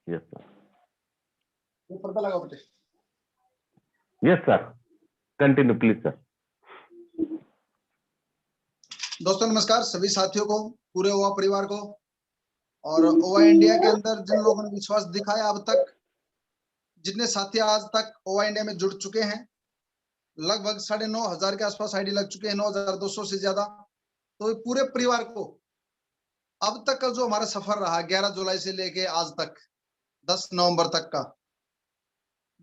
Yes sir. ये पर्दा लगा बेटे। Yes sir, continue please sir. दोस्तों नमस्कार सभी साथियों को, पूरे ओवा परिवार को, और ओवा इंडिया के अंदर जिन लोगों ने विश्वास दिखाया अब तक, जितने साथी आज तक ओवा इंडिया में जुड़ चुके हैं, लगभग 9,500 के आसपास आईडी लग चुके हैं, 9,200 से ज्यादा। तो पूरे परिवार को अब तक का जो हमारा सफर रहा 11 जुलाई से लेके आज तक 10 नवंबर तक का,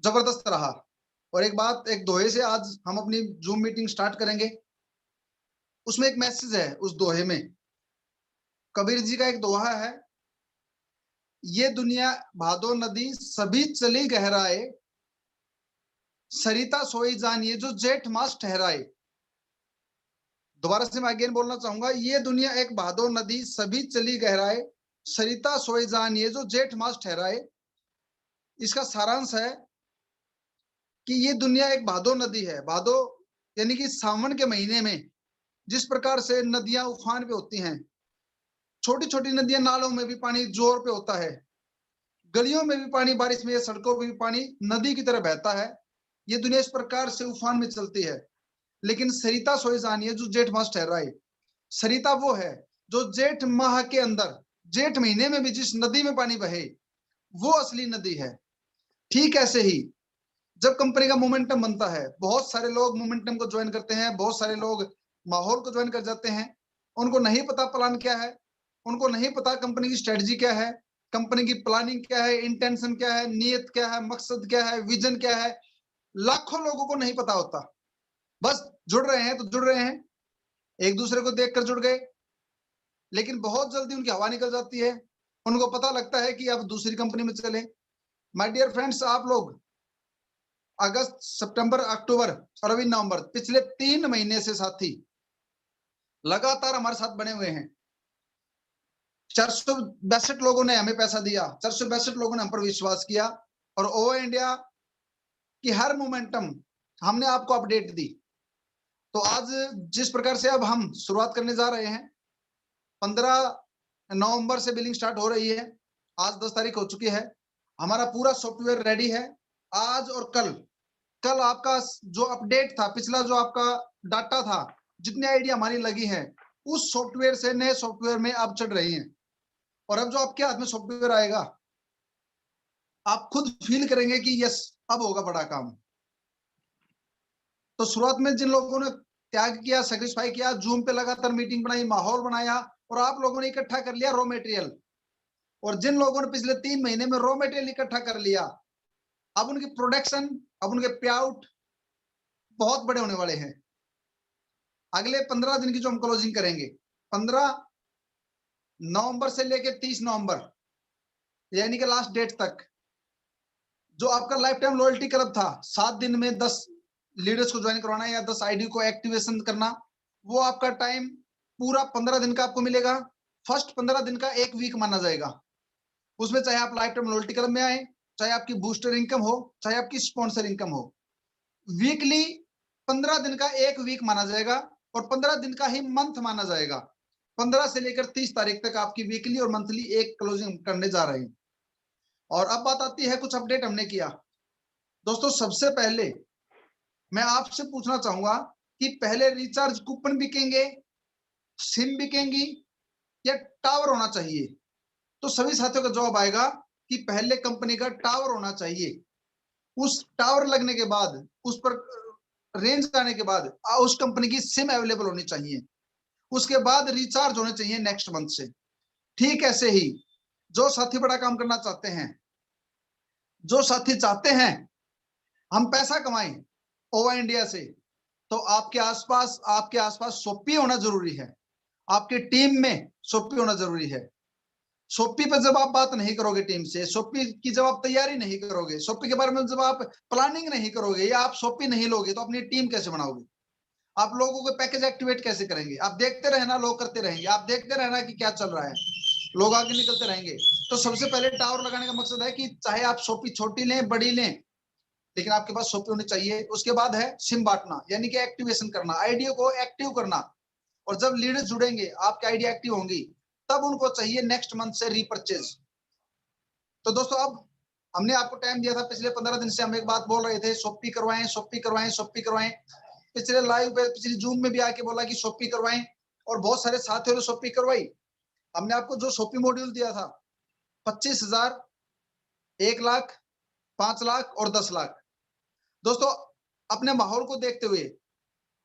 जबरदस्त रहा। और एक बात, एक दोहे से आज हम अपनी जूम मीटिंग स्टार्ट करेंगे। उसमें एक मैसेज है उस दोहे में। कबीर जी का एक दोहा है, ये दुनिया भादो नदी सभी चली गहराए, सरिता सोई जानिए जो जेठ मास ठहराए। दोबारा से मैं अगेन बोलना चाहूंगा, ये दुनिया एक भादो नदी सभी चली गहराए, सरिता सोई जानिए जो जेठ मास ठहराए। इसका सारांश है कि ये दुनिया एक भादो नदी है। भादो यानी कि सावन के महीने में जिस प्रकार से नदियां उफान पे होती हैं, छोटी छोटी नदियां, नालों में भी पानी जोर पे होता है, गलियों में भी पानी, बारिश में, सड़कों पे भी पानी नदी की तरह बहता है। ये दुनिया इस प्रकार से उफान में चलती है। लेकिन सरिता सोई जानिए जो जेठ मास ठहराए। सरिता वो है जो जेठ माह के अंदर, जेठ महीने में भी जिस नदी में पानी बहे, वो असली नदी है। ठीक ऐसे ही जब कंपनी का मोमेंटम बनता है, बहुत सारे लोग मोमेंटम को ज्वाइन करते हैं, बहुत सारे लोग माहौल को ज्वाइन कर जाते हैं। उनको नहीं पता प्लान क्या है, उनको नहीं पता कंपनी की स्ट्रेटजी क्या है, कंपनी की प्लानिंग क्या है, इंटेंशन क्या है, नियत क्या है, मकसद क्या है, विजन क्या है। लाखों लोगों को नहीं पता होता। बस जुड़ रहे हैं तो जुड़ रहे हैं, एक दूसरे को देखकर जुड़ गए, लेकिन बहुत जल्दी उनकी हवा निकल जाती है। उनको पता लगता है कि अब दूसरी कंपनी में चले। माय डियर फ्रेंड्स, आप लोग अगस्त, सितंबर, अक्टूबर और अभी नवंबर, पिछले 3 महीने से साथी लगातार हमारे साथ बने हुए हैं। 462 लोगों ने हमें पैसा दिया, 462 लोगों ने हम पर विश्वास किया, और ओवा इंडिया की हर मोमेंटम हमने आपको अपडेट दी। तो आज जिस प्रकार से अब हम शुरुआत करने जा रहे हैं, 15 नवंबर से बिलिंग स्टार्ट हो रही है। आज 10 तारीख हो चुकी है। हमारा पूरा सॉफ्टवेयर रेडी है। आज और कल आपका जो अपडेट था, पिछला जो आपका डाटा था, जितनी आईडिया हमारी लगी है, उस सॉफ्टवेयर से नए सॉफ्टवेयर में आप चढ़ रही हैं। और अब जो आपके हाथ में सॉफ्टवेयर आएगा, आप खुद फील करेंगे कि यस, अब होगा बड़ा काम। तो शुरुआत में जिन लोगों ने त्याग किया, सेक्रीफाई किया, जूम पे लगातार मीटिंग बनाई, माहौल बनाया, और आप लोगों ने इकट्ठा कर लिया रॉ मटेरियल, और जिन लोगों ने पिछले 3 महीने में रॉ मटेरियल इकट्ठा कर लिया, अब उनकी प्रोडक्शन, अब उनके पे आउट बहुत बड़े होने वाले हैं। अगले 15 दिन की जो हम क्लोजिंग करेंगे, 15 नवंबर से लेकर 30 नवंबर यानी कि लास्ट डेट तक, जो आपका लाइफ टाइम लॉयल्टी क्लब था, 7 दिन में 10 लीडर्स को ज्वाइन करवाना या 10 आईडी को एक्टिवेशन करना, वो आपका टाइम पूरा 15 दिन का आपको मिलेगा। फर्स्ट 15 दिन का 1 वीक माना जाएगा। उसमें चाहे आप लाइफ टाइम लॉयल्टी क्लब में आए, चाहे आपकी बूस्टर इनकम हो, चाहे आपकी स्पॉन्सर इनकम हो, वीकली 15 दिन का 1 वीक माना जाएगा, और 15 दिन का ही मंथ माना जाएगा। 15 से लेकर 30 तारीख तक आपकी वीकली और मंथली एक क्लोजिंग करने जा रहे हैं। और अब बात आती है कुछ अपडेट हमने किया। दोस्तों सबसे पहले मैं आपसे पूछना चाहूंगा कि पहले रिचार्ज कूपन बिकेंगे, सिम बिकेंगी, या टावर होना चाहिए? तो सभी साथियों का जवाब आएगा कि पहले कंपनी का टावर होना चाहिए। उस टावर लगने के बाद, उस पर रेंज आने के बाद उस कंपनी की सिम अवेलेबल होनी चाहिए। उसके बाद रिचार्ज होने चाहिए नेक्स्ट मंथ से। ठीक ऐसे ही जो साथी बड़ा काम करना चाहते हैं, जो साथी चाहते हैं हम पैसा कमाएं ओवा इंडिया से, तो आपके आसपास सोपी होना जरूरी है। आपकी टीम में सोपी होना जरूरी है। सोपी पे जब आप बात नहीं करोगे टीम से, सोपी की जब आप तैयारी नहीं करोगे, सोपी के बारे में जब आप प्लानिंग नहीं करोगे, या आप सोपी नहीं लोगे, तो अपनी टीम कैसे बनाओगे? आप लोगों को पैकेज एक्टिवेट कैसे करेंगे? आप देखते रहना, लोग करते रहेंगे, आप देखते रहना कि क्या चल रहा है, लोग आगे निकलते रहेंगे। तो सबसे पहले टावर लगाने का मकसद है कि चाहे आप सोपी छोटी लें, बड़ी लें, लेकिन आपके पास सोपी होनी चाहिए। उसके बाद है सिम बांटना, यानी कि एक्टिवेशन करना, आईडिया को एक्टिव करना। और जब लीडर्स जुड़ेंगे, आपकी आईडिया एक्टिव होंगी, तब उनको चाहिए नेक्स्ट मंथ से रीपरचेज। तो दोस्तों अब हमने आपको टाइम दिया था, पिछले 15 दिन से हम एक बात बोल रहे थे, शॉपी करवाएं, शॉपी करवाएं, शॉपी करवाएं। पिछले लाइव पे, पिछले जूम में भी आके बोला कि शॉपी करवाएं, और बहुत सारे साथियों ने शॉपी करवाई। हमने आपको जो शॉपी मॉड्यूल दिया था 25,000, 1 लाख, 5 लाख और 10 लाख। दोस्तों अपने माहौल को देखते हुए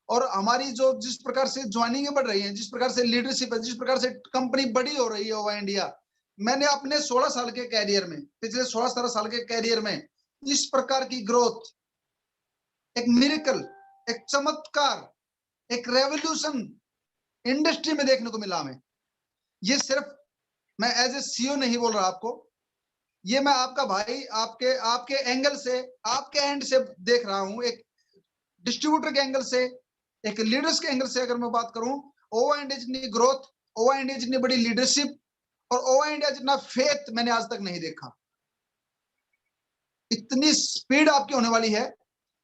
और हमारी जो जिस प्रकार से ज्वाइनिंग बढ़ रही है, जिस प्रकार से लीडरशिप है, जिस प्रकार से कंपनी बड़ी हो रही है ओवा इंडिया, मैंने अपने 16 साल के कैरियर में, पिछले 16-17 साल के कैरियर में इस प्रकार की ग्रोथ, एक मिरेकल, एक चमत्कार, एक रेवोल्यूशन इंडस्ट्री में देखने को मिला हमें। ये सिर्फ मैं एज ए सीईओ नहीं बोल रहा आपको, ये मैं आपका भाई आपके एंगल से, आपके एंड से देख रहा हूं, एक डिस्ट्रीब्यूटर के एंगल से, एक लीडर्स के एंगल से अगर मैं बात करूं, ओवा इंडिया जितनी ग्रोथ, ओवा इंडिया जितनी बड़ी लीडरशिप और ओवा इंडिया जितना फेथ मैंने आज तक नहीं देखा। इतनी स्पीड आपकी होने वाली है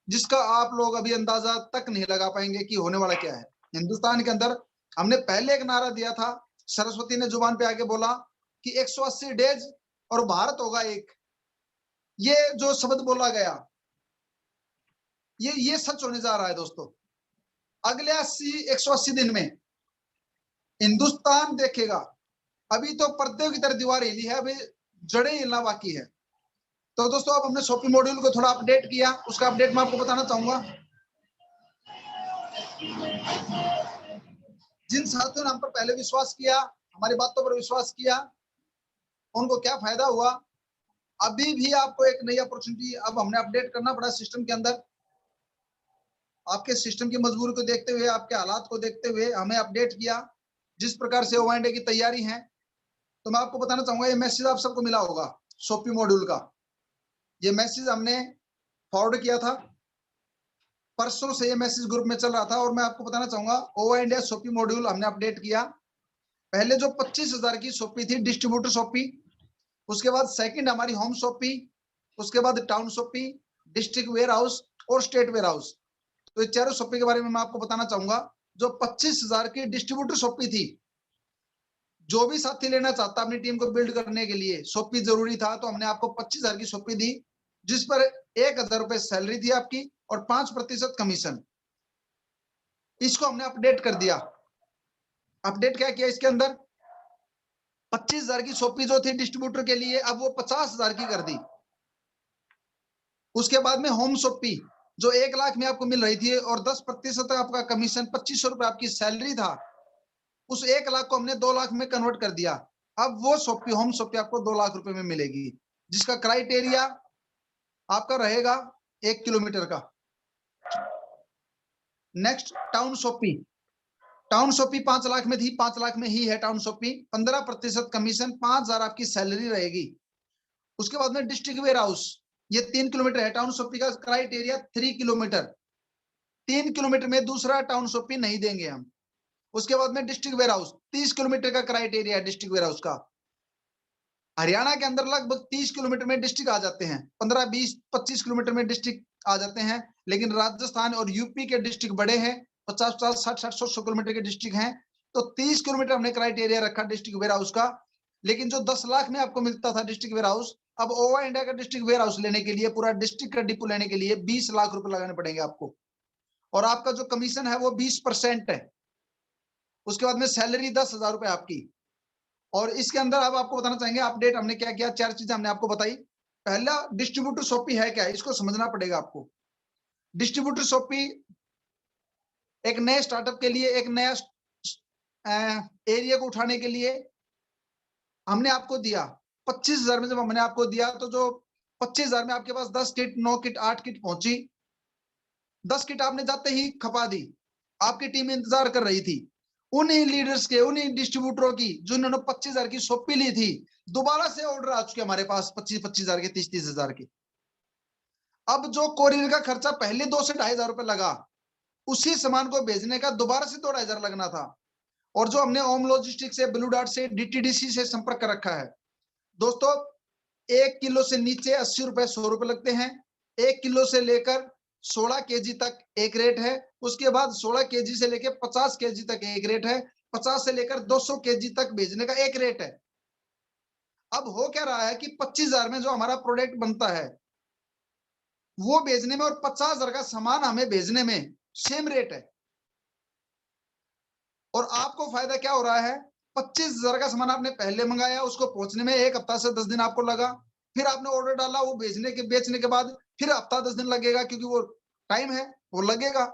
जिसका आप लोग अभी अंदाजा तक नहीं लगा पाएंगे कि होने वाला क्या है। हिंदुस्तान के अंदर हमने पहले एक नारा दिया था, सरस्वती ने जुबान पे आके बोला कि 180 डेज और भारत होगा एक। ये जो शब्द बोला गया, ये सच होने जा रहा है दोस्तों। अगले 180 दिन में हिंदुस्तान देखेगा। अभी तो पर्दे की तरह दीवार हिली है, अभी जड़ें हिलना बाकी है। तो दोस्तों अब हमने शॉपी मॉड्यूल को थोड़ा अपडेट किया, उसका अपडेट मैं आपको बताना चाहूंगा। जिन साथियों ने हम पर पहले विश्वास किया, हमारी बातों पर विश्वास किया, उनको क्या फायदा हुआ। अभी भी आपको एक नई अपॉर्चुनिटी अब हमने अपडेट करना पड़ा सिस्टम के अंदर। आपके सिस्टम की मजबूरी को देखते हुए, आपके हालात को देखते हुए हमने अपडेट किया। जिस प्रकार से ओवा इंडिया की तैयारी है, तो मैं आपको बताना चाहूंगा, ये मैसेज आप सबको मिला होगा शॉपी मॉड्यूल का। ये मैसेज हमने फॉरवर्ड किया था, परसों से ये मैसेज ग्रुप में चल रहा था। और मैं आपको बताना चाहूंगा, ओवा इंडिया शॉपी मॉड्यूल हमने अपडेट किया। पहले जो 25,000 की शॉपी थी, डिस्ट्रीब्यूटर शॉपी, उसके बाद सेकंड हमारी होम शॉपी, उसके बाद town shoppe, district warehouse और स्टेट वेयर हाउस। तो ये चारों शॉपी के बारे में मैं आपको बताना चाहूंगा। जो 25,000 की डिस्ट्रीब्यूटर शॉपी थी, जो भी साथी लेना चाहता अपनी टीम को बिल्ड करने के लिए, शॉपी जरूरी था, तो हमने आपको 25,000 की शॉपी दी, जिस पर 1,000 रुपए सैलरी थी आपकी और 5% कमीशन। इसको हमने अपडेट कर दिया। अपडेट क्या किया इसके अंदर, 25,000 की शॉपी जो थी डिस्ट्रीब्यूटर के लिए, अब वो 50,000 की कर दी। उसके बाद में होम शॉपी जो 1 लाख में आपको मिल रही थी और 10% आपका कमीशन, 2,500 रुपए आपकी सैलरी था, उस 1 लाख को हमने 2 लाख में कन्वर्ट कर दिया। अब वो शॉपी, होम शॉपी आपको 2 लाख रुपए में मिलेगी, जिसका क्राइटेरिया आपका रहेगा 1 किलोमीटर का। Next town shoppe, town shoppe 5 lakh में थी, 5 लाख में ही है टाउन शॉपी, 15% कमीशन, 5,000 आपकी सैलरी रहेगी। उसके बाद में डिस्ट्रिक्ट वेयर हाउस, ये 3 किलोमीटर है टाउन शॉपी का क्राइटेरिया, 3 किलोमीटर, 3 किलोमीटर में दूसरा टाउन शॉपी नहीं देंगे हम। उसके बाद में डिस्ट्रिक्ट वेयर हाउस, 30 किलोमीटर का क्राइटेरिया है डिस्ट्रिक्ट वेयर हाउस का। हरियाणा के अंदर लगभग 30 किलोमीटर में डिस्ट्रिक्ट आ जाते हैं, 15, 20, 25 किलोमीटर में डिस्ट्रिक्ट आ जाते हैं। लेकिन राजस्थान और यूपी के डिस्ट्रिक्ट बड़े हैं, 50, 50, 60, 60, 100 किलोमीटर के डिस्ट्रिक्ट हैं। तो 30 किलोमीटर हमने क्राइटेरिया रखा डिस्ट्रिक्ट वेयर हाउस का। लेकिन जो 10 लाख में आपको मिलता था डिस्ट्रिक्ट वेयर हाउस, अब ओवा इंडिया का डिस्ट्रिक्ट वेयर हाउस लेने के लिए, पूरा डिस्ट्रिक्ट का डिपो लेने के लिए 20 लाख रुपए लगाने पड़ेंगे आपको। और आपका जो कमीशन है वो 20% है। उसके बाद में सैलरी 10,000 रुपए आपकी। और इसके अंदर अब आपको बताना चाहेंगे अपडेट हमने क्या किया। 4 चीजें हमने आपको बताई। पहला, डिस्ट्रीब्यूटर शॉपी है क्या, इसको समझना पड़ेगा आपको। डिस्ट्रीब्यूटर शॉपी एक नए स्टार्टअप के लिए, एक नया एरिया को उठाने के लिए हमने आपको दिया। 25,000 में जब हमने आपको दिया, तो जो 25,000 में आपके पास 10 किट, 9 किट, 8 किट पहुंची। 10 किट आपने जाते ही खपा दी, आपकी टीम इंतजार कर रही थी। उन्हीं लीडर्स के, उन्हीं डिस्ट्रीब्यूटरों की जिन्होंने 25,000 की शॉपी ली थी, दोबारा से ऑर्डर आ चुके हमारे पास 25,000 के, 30,000 के। अब जो कोरियर का खर्चा पहले 2 से 2,500 रुपए लगा, उसी सामान को भेजने का दोबारा से 2,500 लगना था। और जो हमने ओम लॉजिस्टिक से, ब्लू डार्ट से, डीटीडीसी से संपर्क कर रखा है दोस्तों, 1 किलो से नीचे 80 रुपए, 100 रुपए लगते हैं। 1 किलो से लेकर 16 केजी तक एक रेट है। उसके बाद 16 केजी से लेकर 50 केजी तक एक रेट है। 50 से लेकर 200 केजी तक भेजने का एक रेट है। अब हो क्या रहा है कि 25,000 में जो हमारा प्रोडक्ट बनता है वो भेजने में और 50,000 का सामान हमें भेजने में सेम रेट है। और आपको फायदा क्या हो रहा है, 25,000 का सामान आपने पहले मंगाया, उसको पहुंचने में 1 हफ्ता से 10 दिन आपको लगा, फिर आपने ऑर्डर डाला, वो बेचने के बाद फिर हफ्ता 10 दिन लगेगा, क्योंकि वो टाइम है, वो लगेगा।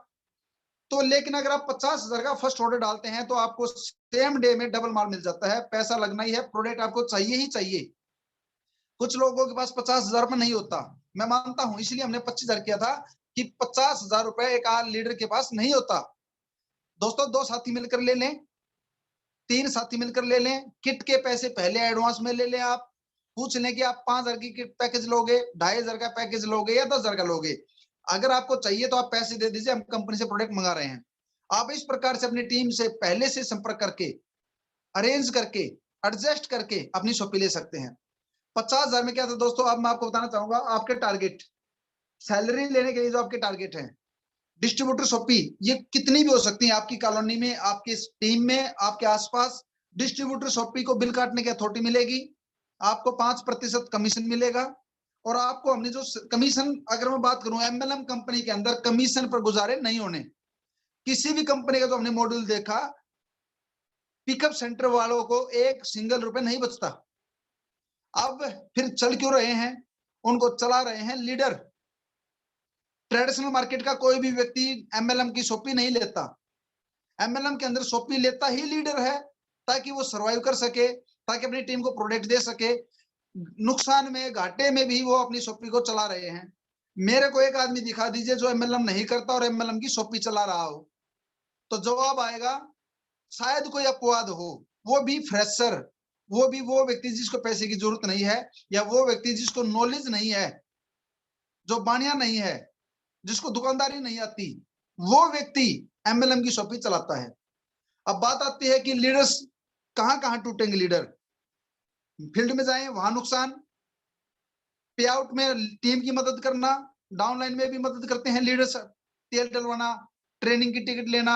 तो लेकिन अगर आप 50,000 का फर्स्ट ऑर्डर डालते हैं तो आपको सेम डे में डबल माल मिल जाता है, पैसा लगना ही है, प्रोडक्ट आपको चाहिए ही चाहिए। कुछ लोगों के पास 50,000 रुपए नहीं होता, मैं मानता हूं, इसलिए हमने 25,000 किया था कि 50,000 रुपए एक लीडर के पास नहीं होता। दोस्तों 2 साथी मिलकर ले लें, 3 साथी मिलकर ले लें, किट के पैसे पहले एडवांस में ले लें। आप पूछ लें कि आप 5,000 की किट पैकेज लोगे, 2,500 का पैकेज लोगे या 10,000 का लोगे। अगर आपको चाहिए तो आप पैसे दे दीजिए, हम कंपनी से प्रोडक्ट मंगा रहे हैं। आप इस प्रकार से अपनी टीम से पहले से संपर्क करके, अरेंज करके, एडजस्ट करके अपनी शॉपी ले सकते हैं। 50,000 में क्या था दोस्तों, अब मैं आपको बताना चाहूंगा आपके टारगेट, सैलरी लेने के लिए जो आपके टारगेट है, डिस्ट्रीब्यूटर शॉपी ये कितनी भी हो सकती है, आपकी कॉलोनी में, आपकी टीम में, आपके आसपास डिस्ट्रीब्यूटर शॉपी को बिल काटने की अथॉरिटी मिलेगी, आपको 5% कमीशन मिलेगा। और आपको हमने जो कमीशन, अगर मैं बात करूं एमएलएम कंपनी के अंदर कमीशन पर गुजारे नहीं होने, किसी भी कंपनी का जो हमने मॉड्यूल देखा, पिकअप सेंटर वालों को एक सिंगल रुपए नहीं बचता। अब फिर चल क्यों रहे हैं, उनको चला रहे हैं लीडर। ट्रेडिशनल मार्केट का कोई भी व्यक्ति एमएलएम की शॉपी नहीं लेता, एमएलएम के अंदर शॉपी लेता ही लीडर है, ताकि वो सरवाइव कर सके, ताकि अपनी टीम को प्रोडक्ट दे सके, नुकसान में घाटे में भी वो अपनी शॉपी को चला रहे हैं। मेरे को एक आदमी दिखा दीजिए जो एमएलएम नहीं करता और एमएलएम की शॉपी चला रहा हो, तो जवाब आएगा शायद कोई अपवाद हो, वो भी फ्रेशर, वो भी वो व्यक्ति जिसको पैसे की जरूरत नहीं है, या वो व्यक्ति जिसको नॉलेज नहीं है, जो बानिया नहीं है, जिसको दुकानदारी नहीं आती, वो व्यक्ति एमएलएम की शॉपी चलाता है। अब बात आती है कि लीडर्स कहां कहां टूटेंगे लीडर, फील्ड में जाएं वहां नुकसान, पे आउट में टीम की मदद करना, डाउनलाइन में भी मदद करते हैं लीडर्स, तेल डलवाना, ट्रेनिंग की टिकट लेना,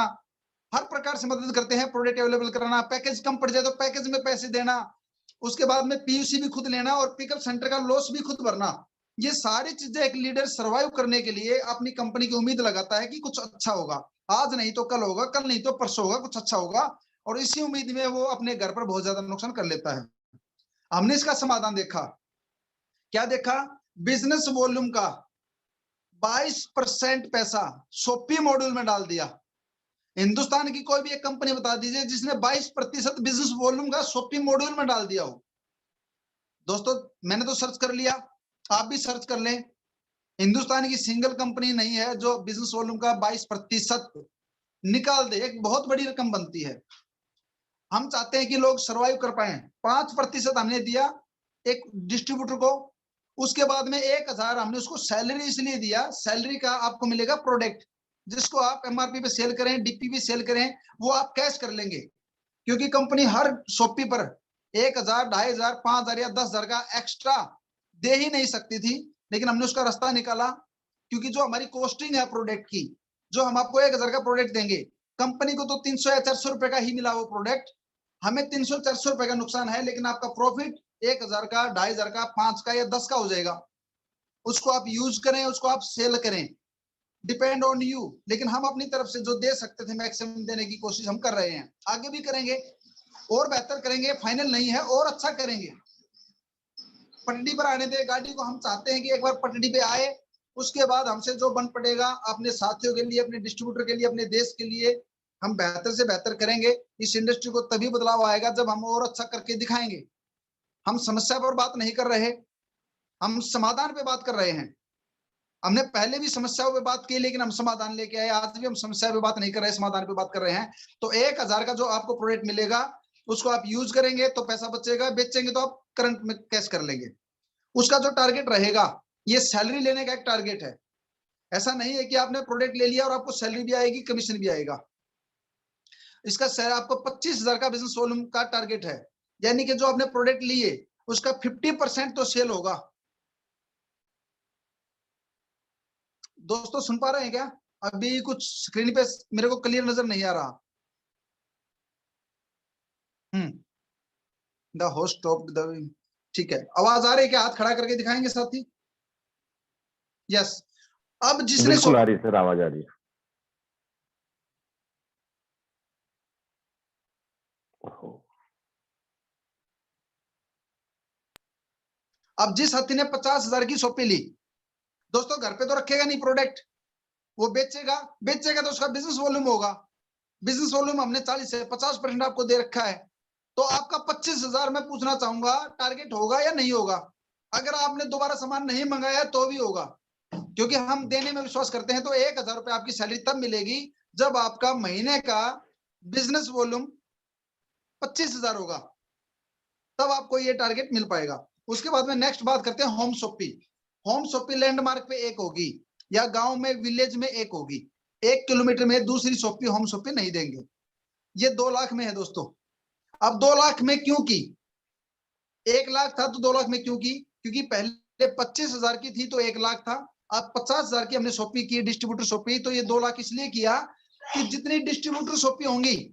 हर प्रकार से मदद करते हैं, प्रोडक्ट अवेलेबल कराना, पैकेज कम पड़ जाए तो पैकेज में पैसे देना, उसके बाद में पीयूसी भी खुद लेना और पिकअप सेंटर का लॉस भी खुद भरना। ये सारी चीजें एक लीडर सरवाइव करने के लिए अपनी कंपनी की उम्मीद लगाता है कि कुछ अच्छा होगा, आज नहीं तो कल होगा, कल नहीं तो परसों होगा, कुछ अच्छा होगा, और इसी उम्मीद में वो अपने घर पर बहुत ज्यादा नुकसान कर लेता है। हमने इसका समाधान देखा, क्या देखा, बिजनेस वॉल्यूम का 22% पैसा शॉपी मॉड्यूल में डाल दिया। हिंदुस्तान की कोई भी एक कंपनी बता दीजिए जिसने 22% बिजनेस वॉल्यूम का शॉपी मॉड्यूल में डाल दिया हो। दोस्तों मैंने तो सर्च कर लिया, आप भी सर्च कर लें, हिंदुस्तान की सिंगल कंपनी नहीं है जो बिजनेस वॉल्यूम का 22% निकाल दे, एक बहुत बड़ी रकम बनती है। हम चाहते हैं कि लोग सरवाइव कर पाए। 5% हमने दिया एक डिस्ट्रीब्यूटर को, उसके बाद में 1,000 हमने उसको सैलरी इसलिए दिया, सैलरी का आपको मिलेगा प्रोडक्ट, जिसको आप एमआरपी पे सेल करें, डीपी पे सेल करें, वो आप कैश कर लेंगे, क्योंकि कंपनी हर शॉपी पर 1,000, 2,500, 5,000 या 10,000 का एक्स्ट्रा दे ही नहीं सकती थी, लेकिन हमने उसका रास्ता निकाला, क्योंकि जो हमारी कॉस्टिंग है प्रोडक्ट की, जो हम आपको 1,000 का प्रोडक्ट देंगे, कंपनी को तो 300 या 400 रुपए का ही मिला वो प्रोडक्ट, हमें 300-400 रुपए का नुकसान है, लेकिन आपका प्रॉफिट 1,000 का, 2,500 का, 5 का या 10 का हो जाएगा। उसको आप यूज करें, उसको आप सेल करें, डिपेंड ऑन यू। लेकिन हम अपनी तरफ से जो दे सकते थे मैक्सिमम देने की कोशिश हम कर रहे हैं, आगे भी करेंगे, और बेहतर करेंगे, फाइनल नहीं है, और अच्छा करेंगे। पटड़ी पर आने दे गाड़ी को, हम चाहते हैं कि एक बार पटड़ी पे आए, उसके बाद हमसे जो बन पड़ेगा अपने साथियों के लिए, अपने डिस्ट्रीब्यूटर के लिए, अपने देश के लिए, हम बेहतर से बेहतर करेंगे। इस इंडस्ट्री को तभी बदलाव आएगा जब हम और अच्छा करके दिखाएंगे। हम समस्या पर बात नहीं कर रहे, हम समाधान पे बात कर रहे हैं। हमने पहले भी समस्याओं पे बात की, लेकिन हम समाधान लेके आए, आज भी हम समस्या पे बात नहीं कर रहे, समाधान पे बात कर रहे हैं। तो 1,000 का जो आपको प्रोडक्ट मिलेगा, उसको आप यूज करेंगे तो पैसा बचेगा, बेचेंगे तो आप करंट में कैश कर लेंगे। उसका जो टारगेट रहेगा, ये सैलरी लेने का एक टारगेट है। ऐसा नहीं है कि आपने प्रोडक्ट ले लिया और आपको सैलरी भी आएगी, कमीशन भी आएगा। इसका आपको 25,000 का बिजनेस वॉल्यूम का टारगेट है, यानी कि जो आपने प्रोडक्ट लिए उसका 50% तो सेल होगा। दोस्तों सुन पा रहे हैं क्या? अभी कुछ स्क्रीन पे मेरे को क्लियर नजर नहीं आ रहा। द होस्ट ऑफ द ठीक है, आवाज आ रही है क्या? हाथ खड़ा करके दिखाएंगे साथी? यस। अब जिसने बिल्कुल आ रही है सर, आवाज आ रही है। अब जिस हाथी ने 50,000 की शॉपी ली, दोस्तों घर पे तो रखेगा नहीं प्रोडक्ट, वो बेचेगा। बेचेगा तो उसका बिजनेस वॉल्यूम होगा। बिजनेस वॉल्यूम हमने 40 से 50% आपको दे रखा है। तो आपका 25,000 मैं पूछना चाहूंगा, टारगेट होगा या नहीं होगा? अगर आपने दोबारा सामान नहीं मंगाया तो भी होगा, क्योंकि हम देने में विश्वास करते हैं। तो 1,000 रुपए आपकी सैलरी तब मिलेगी जब आपका महीने का बिजनेस वॉल्यूम 25,000 होगा, तब आपको ये टारगेट मिल पाएगा। उसके बाद में नेक्स्ट बात करते हैं home shoppe. Home shoppe landmark पे एक होगी, या गांव में विलेज में एक होगी। 1 किलोमीटर में दूसरी शॉपी होम शॉपी नहीं देंगे। ये 2 लाख में है दोस्तों। अब 2 लाख में क्यों की? 1 लाख था तो 2 लाख में क्यों की? क्योंकि पहले 25,000 की थी तो 1 लाख था। अब 50,000 की हमने शॉपी की, डिस्ट्रीब्यूटर शॉपी, तो ये 2 लाख इसलिए किया कि जितनी डिस्ट्रीब्यूटर शॉपी होंगी,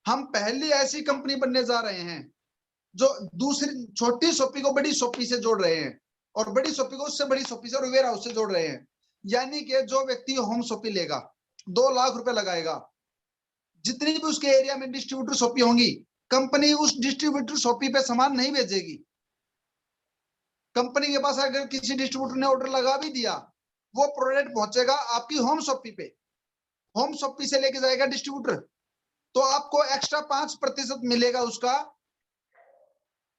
हम पहली ऐसी कंपनी बनने जा रहे हैं जो दूसरी छोटी शॉपी को बड़ी शॉपी से जोड़ रहे हैं, और बड़ी शॉपी को उससे बड़ी शॉपी से और वेयर हाउस से जोड़ रहे हैं। यानी कि जो व्यक्ति होम शॉपी लेगा, 2 लाख रुपए लगाएगा, जितनी भी उसके एरिया में डिस्ट्रीब्यूटर शॉपी होंगी, कंपनी उस डिस्ट्रीब्यूटर शॉपी पे सामान नहीं भेजेगी। कंपनी के पास अगर किसी डिस्ट्रीब्यूटर ने ऑर्डर लगा भी दिया, वो प्रोडक्ट पहुंचेगा आपकी होम शॉपी पे, होम शॉपी से लेके जाएगा डिस्ट्रीब्यूटर। तो आपको एक्स्ट्रा 5% मिलेगा उसका,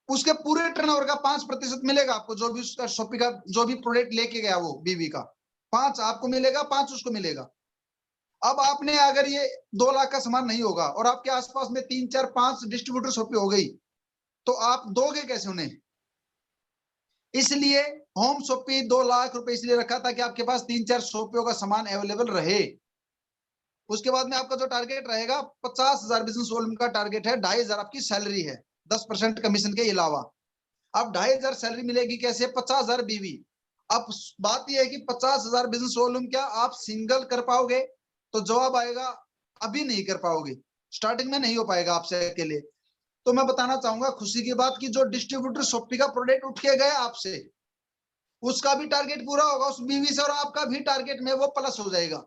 उसके पूरे टर्नओवर का 5% मिलेगा आपको। जो भी उसका शॉपी का जो भी प्रोडक्ट लेके गया वो बीवी का, 5 आपको मिलेगा, 5 उसको मिलेगा। अब आपने अगर ये 2 लाख का सामान नहीं होगा और आपके आसपास में 3, 4, 5 डिस्ट्रीब्यूटर शॉपी हो गई, तो आप दोगे कैसे उन्हें? इसलिए होम शॉपी 2 लाख रुपए इसलिए रखा था कि आपके पास 3, 4 शॉपियों का सामान अवेलेबल रहे। उसके बाद में आपका जो टारगेट रहेगा 50,000 बिजनेस वॉल्यूम का टारगेट है। 2,500 आपकी सैलरी है 10% कमीशन के अलावा। अब 2,500 सैलरी मिलेगी कैसे? 50,000 बीवी। अब बात यह है कि 50,000 बिजनेस वॉल्यूम क्या आप सिंगल कर पाओगे? तो जवाब आएगा अभी नहीं कर पाओगे, स्टार्टिंग में नहीं हो पाएगा आपसे अकेले। तो मैं बताना चाहूंगा खुशी की बात की जो डिस्ट्रीब्यूटर शॉपी का प्रोडक्ट उठ के गए आपसे, उसका भी टारगेट पूरा होगा उस बीवी से, और आपका भी टारगेट में वो प्लस हो जाएगा।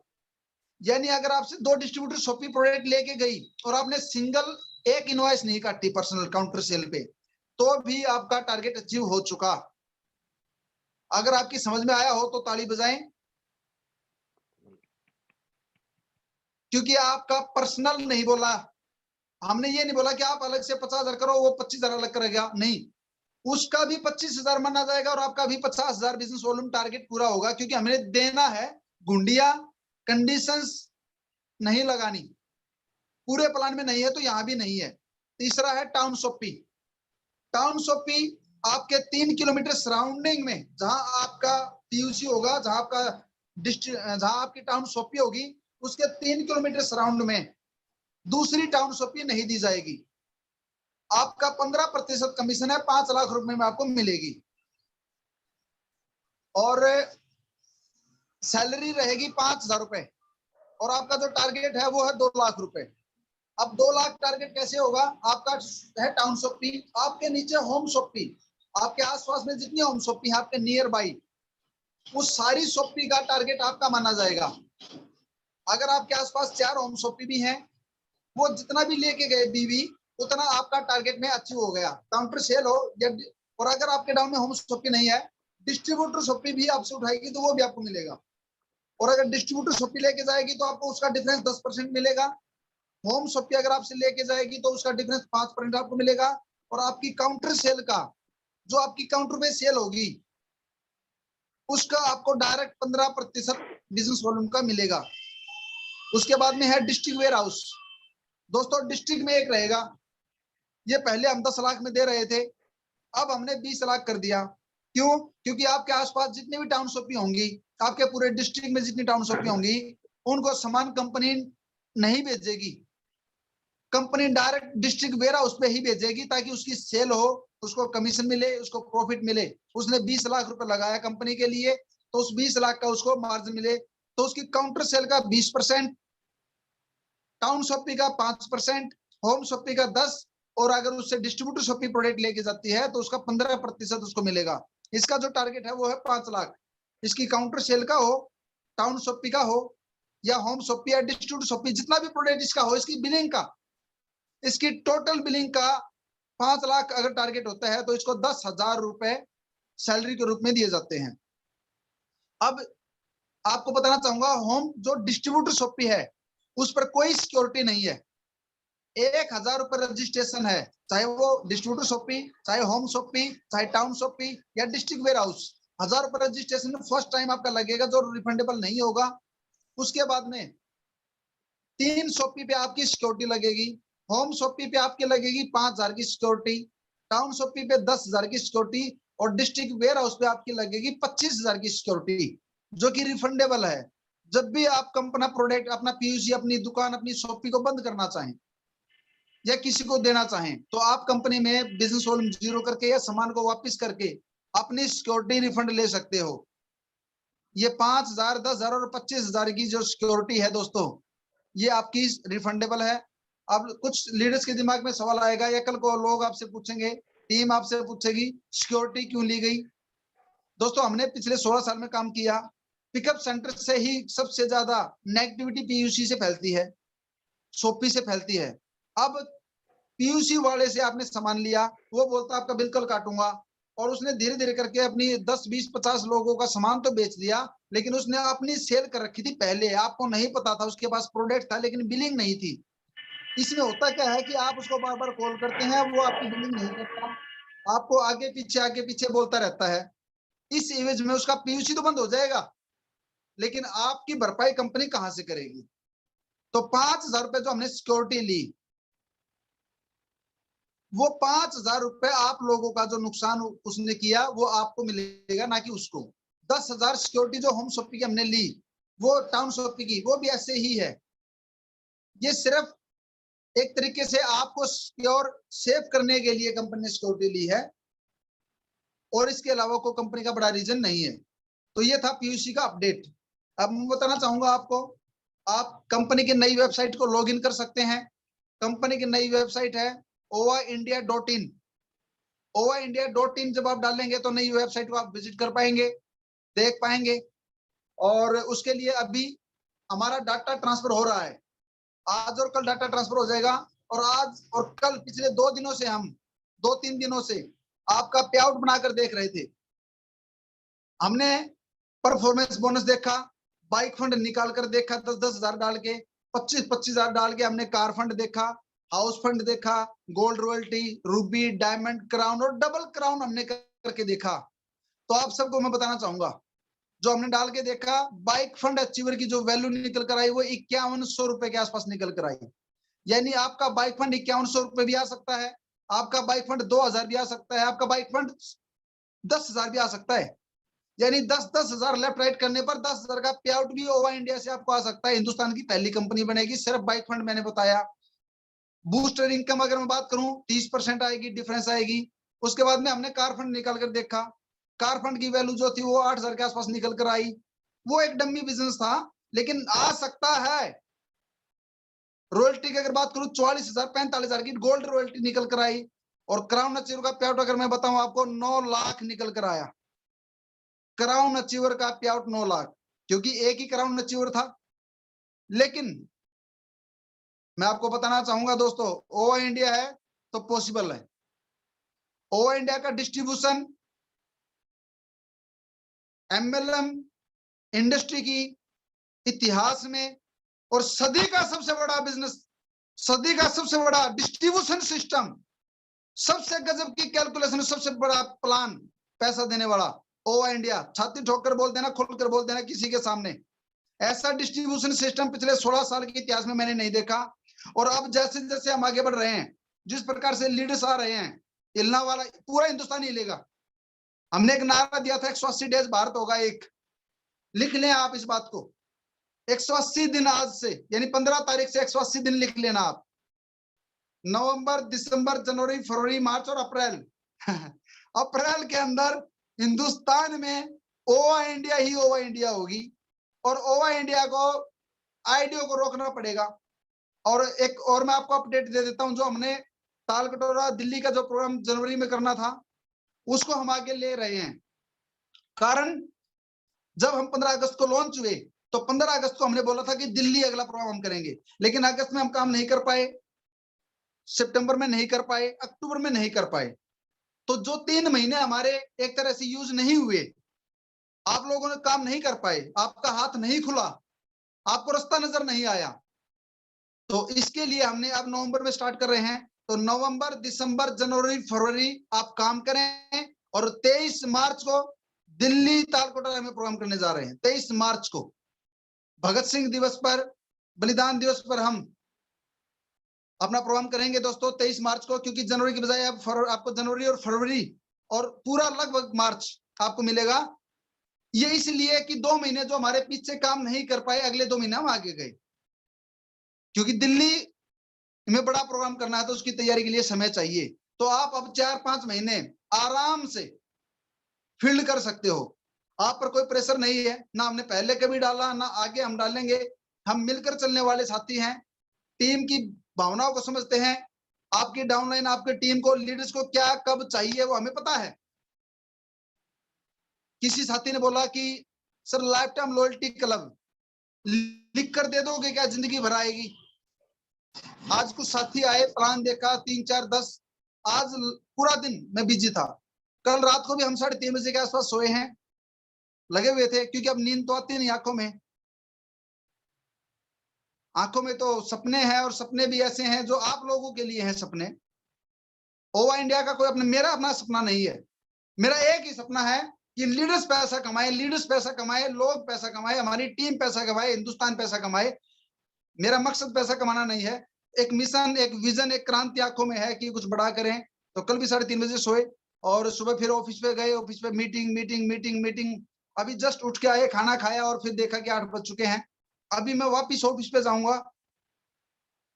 यानी अगर आपसे 2 डिस्ट्रीब्यूटर शॉपी प्रोडक्ट लेके गई और आपने सिंगल एक इनवॉइस नहीं काटी पर्सनल काउंटर सेल पे, तो भी आपका टारगेट अचीव हो चुका। अगर आपकी समझ में आया हो तो ताली बजाएं, क्योंकि आपका पर्सनल नहीं बोला। हमने ये नहीं बोला कि आप अलग से 50,000 करो, वो 25,000 अलग करेगा, नहीं। उसका भी 25,000 माना जाएगा और आपका भी 50,000 बिजनेस वॉल्यूम टारगेट पूरा होगा, क्योंकि हमें देना है। गुंडिया कंडीशंस नहीं लगानी, पूरे प्लान में नहीं है तो यहां भी नहीं है। तीसरा है टाउन शॉपी। टाउन शॉपी आपके 3 किलोमीटर सराउंडिंग में, जहां आपका पीयूसी होगा, जहां आपकी टाउन शॉपी होगी, उसके 3 किलोमीटर सराउंड में दूसरी टाउन शॉपी नहीं दी जाएगी। आपका 15% कमीशन है, 5 लाख रुपए में आपको मिलेगी, और सैलरी रहेगी 5,000 रुपए, और आपका जो टारगेट है वो है 2 लाख रुपए। अब 2 लाख टारगेट कैसे होगा? आपका है टाउन शॉपी, आपके नीचे होम शॉपी, आपके आसपास में जितनी होम शॉपी है आपके नियर बाई, उस सारी शॉपी का टारगेट आपका माना जाएगा। अगर आपके आसपास 4 होम शॉपी भी हैं, वो जितना भी लेके गए बीवी, उतना आपका टारगेट में अचीव हो गया, काउंटर सेल हो या। और अगर आपके डाउन में होम शॉपी नहीं है, डिस्ट्रीब्यूटर शॉपी भी आपसे उठाएगी तो वो भी आपको मिलेगा। और अगर डिस्ट्रीब्यूटर शॉपी लेके जाएगी तो आपको उसका डिफरेंस 10% मिलेगा। होम शॉपी अगर आपसे लेके जाएगी तो उसका डिफरेंस 5% आपको मिलेगा। और आपकी काउंटर सेल का, जो आपकी काउंटर पे सेल होगी, उसका आपको डायरेक्ट 15% बिजनेस वॉल्यूम का मिलेगा। उसके बाद में है डिस्ट्रिक्ट वेयर हाउस। दोस्तों डिस्ट्रिक्ट में एक रहेगा, ये पहले हम 10 लाख में दे रहे थे, अब हमने 20 लाख कर दिया। क्यों? क्योंकि आपके आसपास जितनी भी टाउन शॉपी होंगी, आपके पूरे डिस्ट्रिक्ट में जितनी टाउन शॉपी होंगी, उनको सामान कंपनी नहीं भेजेगी। Company direct district warehouse पे ही भेजेगी, ताकि उसकी सेल हो, उसको कमीशन मिले, उसको प्रॉफिट मिले। उसने 20 लाख रुपए लगाया कंपनी के लिए, तो उस 20 लाख का उसको मार्जिन मिले। तो उसकी काउंटर सेल का 20%, टाउन शॉपी का 5%, होम शॉपी का 10, और अगर उससे डिस्ट्रीब्यूटर शॉपी प्रोडक्ट लेके जाती है तो उसका 15% उसको मिलेगा। इसका जो टारगेट है वो है 5 लाख। इसकी काउंटर सेल का हो, टाउन शॉपी का हो, या होम शॉपी या डिस्ट्रीब्यूटर शॉपी, जितना भी प्रोडक्ट इसका हो, इसकी बिलिंग का, इसकी टोटल बिलिंग का 5 लाख अगर टारगेट होता है तो इसको 10,000 रुपए सैलरी के रूप में दिए जाते हैं। अब आपको बताना चाहूंगा, होम जो डिस्ट्रीब्यूटर शॉपी है उस पर कोई सिक्योरिटी नहीं है। 1,000 रुपए रजिस्ट्रेशन है, चाहे वो डिस्ट्रीब्यूटर शॉपी, चाहे होम शॉपी, चाहे टाउन शॉपी या डिस्ट्रिक्ट वेयर हाउस। 1,000 रुपए रजिस्ट्रेशन फर्स्ट टाइम आपका लगेगा, जो रिफंडेबल नहीं होगा। उसके बाद में 3 शॉपी पे आपकी सिक्योरिटी लगेगी। होम शॉपी पे आपकी लगेगी 5,000 की सिक्योरिटी, टाउन शॉपी पे 10,000 की सिक्योरिटी, और डिस्ट्रिक्ट वेयर हाउस पे आपकी लगेगी 25,000 की सिक्योरिटी, जो कि रिफंडेबल है। जब भी आप अपना प्रोडक्ट, अपना पीयूसी, अपनी दुकान, अपनी शॉपी को बंद करना चाहें या किसी को देना चाहें, तो आप कंपनी में बिजनेस वॉल्यूम जीरो करके या सामान को वापस करके अपनी सिक्योरिटी रिफंड ले सकते हो। ये 5,000, 10,000 और 25,000 की जो सिक्योरिटी है दोस्तों, ये आपकी रिफंडेबल है। अब कुछ लीडर्स के दिमाग में सवाल आएगा, या कल को लोग आपसे पूछेंगे, टीम आपसे पूछेगी सिक्योरिटी क्यों ली गई। दोस्तों, हमने पिछले 16 साल में काम किया, पिकअप सेंटर से ही सबसे ज्यादा नेगेटिविटी पीयूसी से फैलती है, शॉपी से फैलती है। अब पीयूसी वाले से आपने सामान लिया, वो बोलता आपका बिल कल काटूंगा, और उसने धीरे धीरे करके अपनी 10, 20, 50 लोगों का सामान तो बेच दिया, लेकिन उसने अपनी सेल कर रखी थी पहले, आपको नहीं पता था, उसके पास प्रोडक्ट था लेकिन बिलिंग नहीं थी। इसमें होता क्या है कि आप उसको बार बार कॉल करते हैं, वो आपकी बिलिंग नहीं करता, आपको आगे पीछे बोलता रहता है। इस एवज में उसका पीयूसी तो बंद हो जाएगा, लेकिन आपकी भरपाई कंपनी कहां से करेगी। तो 5,000 रुपए जो हमने सिक्योरिटी ली, वो 5,000 रुपए आप लोगों का जो नुकसान उसने किया वो आपको मिलेगा, ना कि उसको। 10,000 सिक्योरिटी जो होम शॉपी की हमने ली, वो टाउन शॉपी की, वो भी ऐसे ही है। ये सिर्फ एक तरीके से आपको सिक्योर सेव करने के लिए कंपनी ने सिक्योरिटी ली है, और इसके अलावा कोई कंपनी का बड़ा रीजन नहीं है। तो ये था पीयूसी का अपडेट। अब मैं बताना चाहूंगा आपको, आप कंपनी की नई वेबसाइट को लॉग इन कर सकते हैं। कंपनी की नई वेबसाइट है oaindia.in। oaindia.in जब आप डालेंगे तो नई वेबसाइट को आप विजिट कर पाएंगे, देख पाएंगे। और उसके लिए अभी हमारा डाटा ट्रांसफर हो रहा है, आज और कल डाटा ट्रांसफर हो जाएगा। और आज और कल पिछले 2 दिनों से, हम 2-3 दिनों से आपका पे आउट बनाकर देख रहे थे। हमने परफॉर्मेंस बोनस देखा, बाइक फंड निकाल कर देखा, 10-10 हजार डाल के, 25-25 हजार डाल के हमने कार फंड देखा, हाउस फंड देखा, gold royalty, Ruby, diamond, crown और डबल क्राउन हमने करके देखा। तो आप सबको मैं बताना चाहूंगा, जो हमने डाल के देखा, बाइक फंड अचीवर की जो वैल्यू निकल कर आई वो 5100 रुपए के आसपास निकल कर आई। यानी आपका बाइक फंड 5100 रुपए भी आ सकता है, आपका बाइक फंड 2,000 भी आ सकता है, आपका बाइक फंड 10,000 भी आ सकता है। यानी 10-10 हजार लेफ्ट राइट करने पर 10,000 का पे आउट भी ओवा इंडिया से आपको आ सकता है। हिंदुस्तान की पहली कंपनी बनेगी, सिर्फ बाइक फंड मैंने बताया। बूस्टर इनकम अगर मैं बात करूं 30% आएगी, डिफरेंस आएगी। उसके बाद में हमने कार फंड निकाल कर देखा, कार फंड की वैल्यू जो थी वो 8,000 के आसपास निकल कर आई। वो एक डम्मी बिजनेस था, लेकिन आ सकता है। रॉयल्टी की अगर बात करूं 44,000, 45,000 की गोल्ड रॉयल्टी निकल कर आई। और क्राउन अचीवर का पे आउट अगर मैं बताऊं आपको 9 लाख निकल कर आया। क्राउन अचीवर का पे आउट 9 लाख, क्योंकि एक ही क्राउन अचीवर था। लेकिन मैं आपको बताना चाहूंगा दोस्तों, ओवा इंडिया है तो पॉसिबल है। ओवा इंडिया का डिस्ट्रीब्यूशन एमएलएम इंडस्ट्री की इतिहास में और सदी का सबसे बड़ा बिजनेस, सदी का सबसे बड़ा डिस्ट्रीब्यूशन सिस्टम, सबसे गजब की कैलकुलेशन, सबसे बड़ा प्लान, पैसा देने वाला ओवा इंडिया। छाती ठोक कर बोल देना, खुल कर बोल देना किसी के सामने, ऐसा डिस्ट्रीब्यूशन सिस्टम पिछले 16 साल के इतिहास में मैंने नहीं देखा। और अब जैसे जैसे हम आगे बढ़ रहे हैं, जिस प्रकार से लीडर्स आ रहे हैं, हिलना वाला पूरा हिंदुस्तान हिलेगा। हमने एक नारा दिया था 180 डेज भारत होगा एक, लिख लें आप इस बात को। 180 दिन आज से, यानी 15 तारीख से 180 दिन लिख लेना आप। नवंबर, दिसंबर, जनवरी, फरवरी, मार्च और अप्रैल अप्रैल के अंदर हिंदुस्तान में ओवा इंडिया ही ओवा इंडिया होगी। और ओवा इंडिया को, आईडीओ को रोकना पड़ेगा। और एक और मैं आपको अपडेट दे देता हूं, जो हमने ताल कटोरा दिल्ली का जो प्रोग्राम जनवरी में करना था उसको हम आगे ले रहे हैं। कारण जब हम 15 अगस्त को लॉन्च हुए तो 15 अगस्त को हमने बोला था कि दिल्ली अगला प्रोग्राम हम करेंगे, लेकिन अगस्त में हम काम नहीं कर पाए, सितंबर में नहीं कर पाए, अक्टूबर में नहीं कर पाए। तो जो 3 महीने हमारे एक तरह से यूज नहीं हुए, आप लोगों ने काम नहीं कर पाए, आपका हाथ नहीं खुला, आपको रास्ता नजर नहीं आया, तो इसके लिए हमने अब नवंबर में स्टार्ट कर रहे हैं। तो नवंबर, दिसंबर, जनवरी, फरवरी आप काम करें और 23 मार्च को दिल्ली तालकोटरा में प्रोग्राम करने जा रहे हैं। 23 मार्च को भगत सिंह दिवस पर, बलिदान दिवस पर हम अपना प्रोग्राम करेंगे दोस्तों 23 मार्च को, क्योंकि जनवरी की बजाय अब आपको जनवरी और फरवरी और पूरा लगभग मार्च आपको मिलेगा। ये इसलिए कि 2 महीने जो हमारे पीछे काम नहीं कर पाए, अगले 2 महीने हम आगे गए, क्योंकि दिल्ली में बड़ा प्रोग्राम करना है तो उसकी तैयारी के लिए समय चाहिए। तो आप अब 4-5 महीने आराम से फील्ड कर सकते हो, आप पर कोई प्रेशर नहीं है, ना हमने पहले कभी डाला ना आगे हम डालेंगे। हम मिलकर चलने वाले साथी हैं, टीम की भावनाओं को समझते हैं, आपकी डाउनलाइन, आपके टीम को, लीडर्स को क्या कब चाहिए वो हमें पता है। किसी साथी ने बोला कि sir life time loyalty club लिख कर दे दोगे क्या, जिंदगी भर आएगी? आज कुछ साथी आए, प्लान देखा 3, 4, 10, आज पूरा दिन मैं बिजी था। कल रात को भी हम 3:30 बजे के आसपास सोए हैं, लगे हुए थे, क्योंकि अब नींद तो आती नहीं आंखों में। आंखों में तो सपने हैं, और सपने भी ऐसे हैं जो आप लोगों के लिए हैं सपने। ओवा इंडिया का कोई मेरा अपना सपना नहीं है। मेरा एक ही सपना है कि लीडर्स पैसा कमाए, लीडर्स पैसा कमाए, लोग पैसा कमाए, हमारी टीम पैसा कमाए, हिंदुस्तान पैसा कमाए। मेरा मकसद पैसा कमाना नहीं है। एक मिशन, एक विजन, एक क्रांति आंखों में है कि कुछ बड़ा करें। तो कल भी 3:30 बजे सोए और सुबह फिर ऑफिस पे गए, ऑफिस पे मीटिंग मीटिंग मीटिंग मीटिंग। अभी जस्ट उठ के आए, खाना खाया और फिर देखा कि 8 बज चुके हैं। अभी मैं वापिस ऑफिस पे जाऊंगा,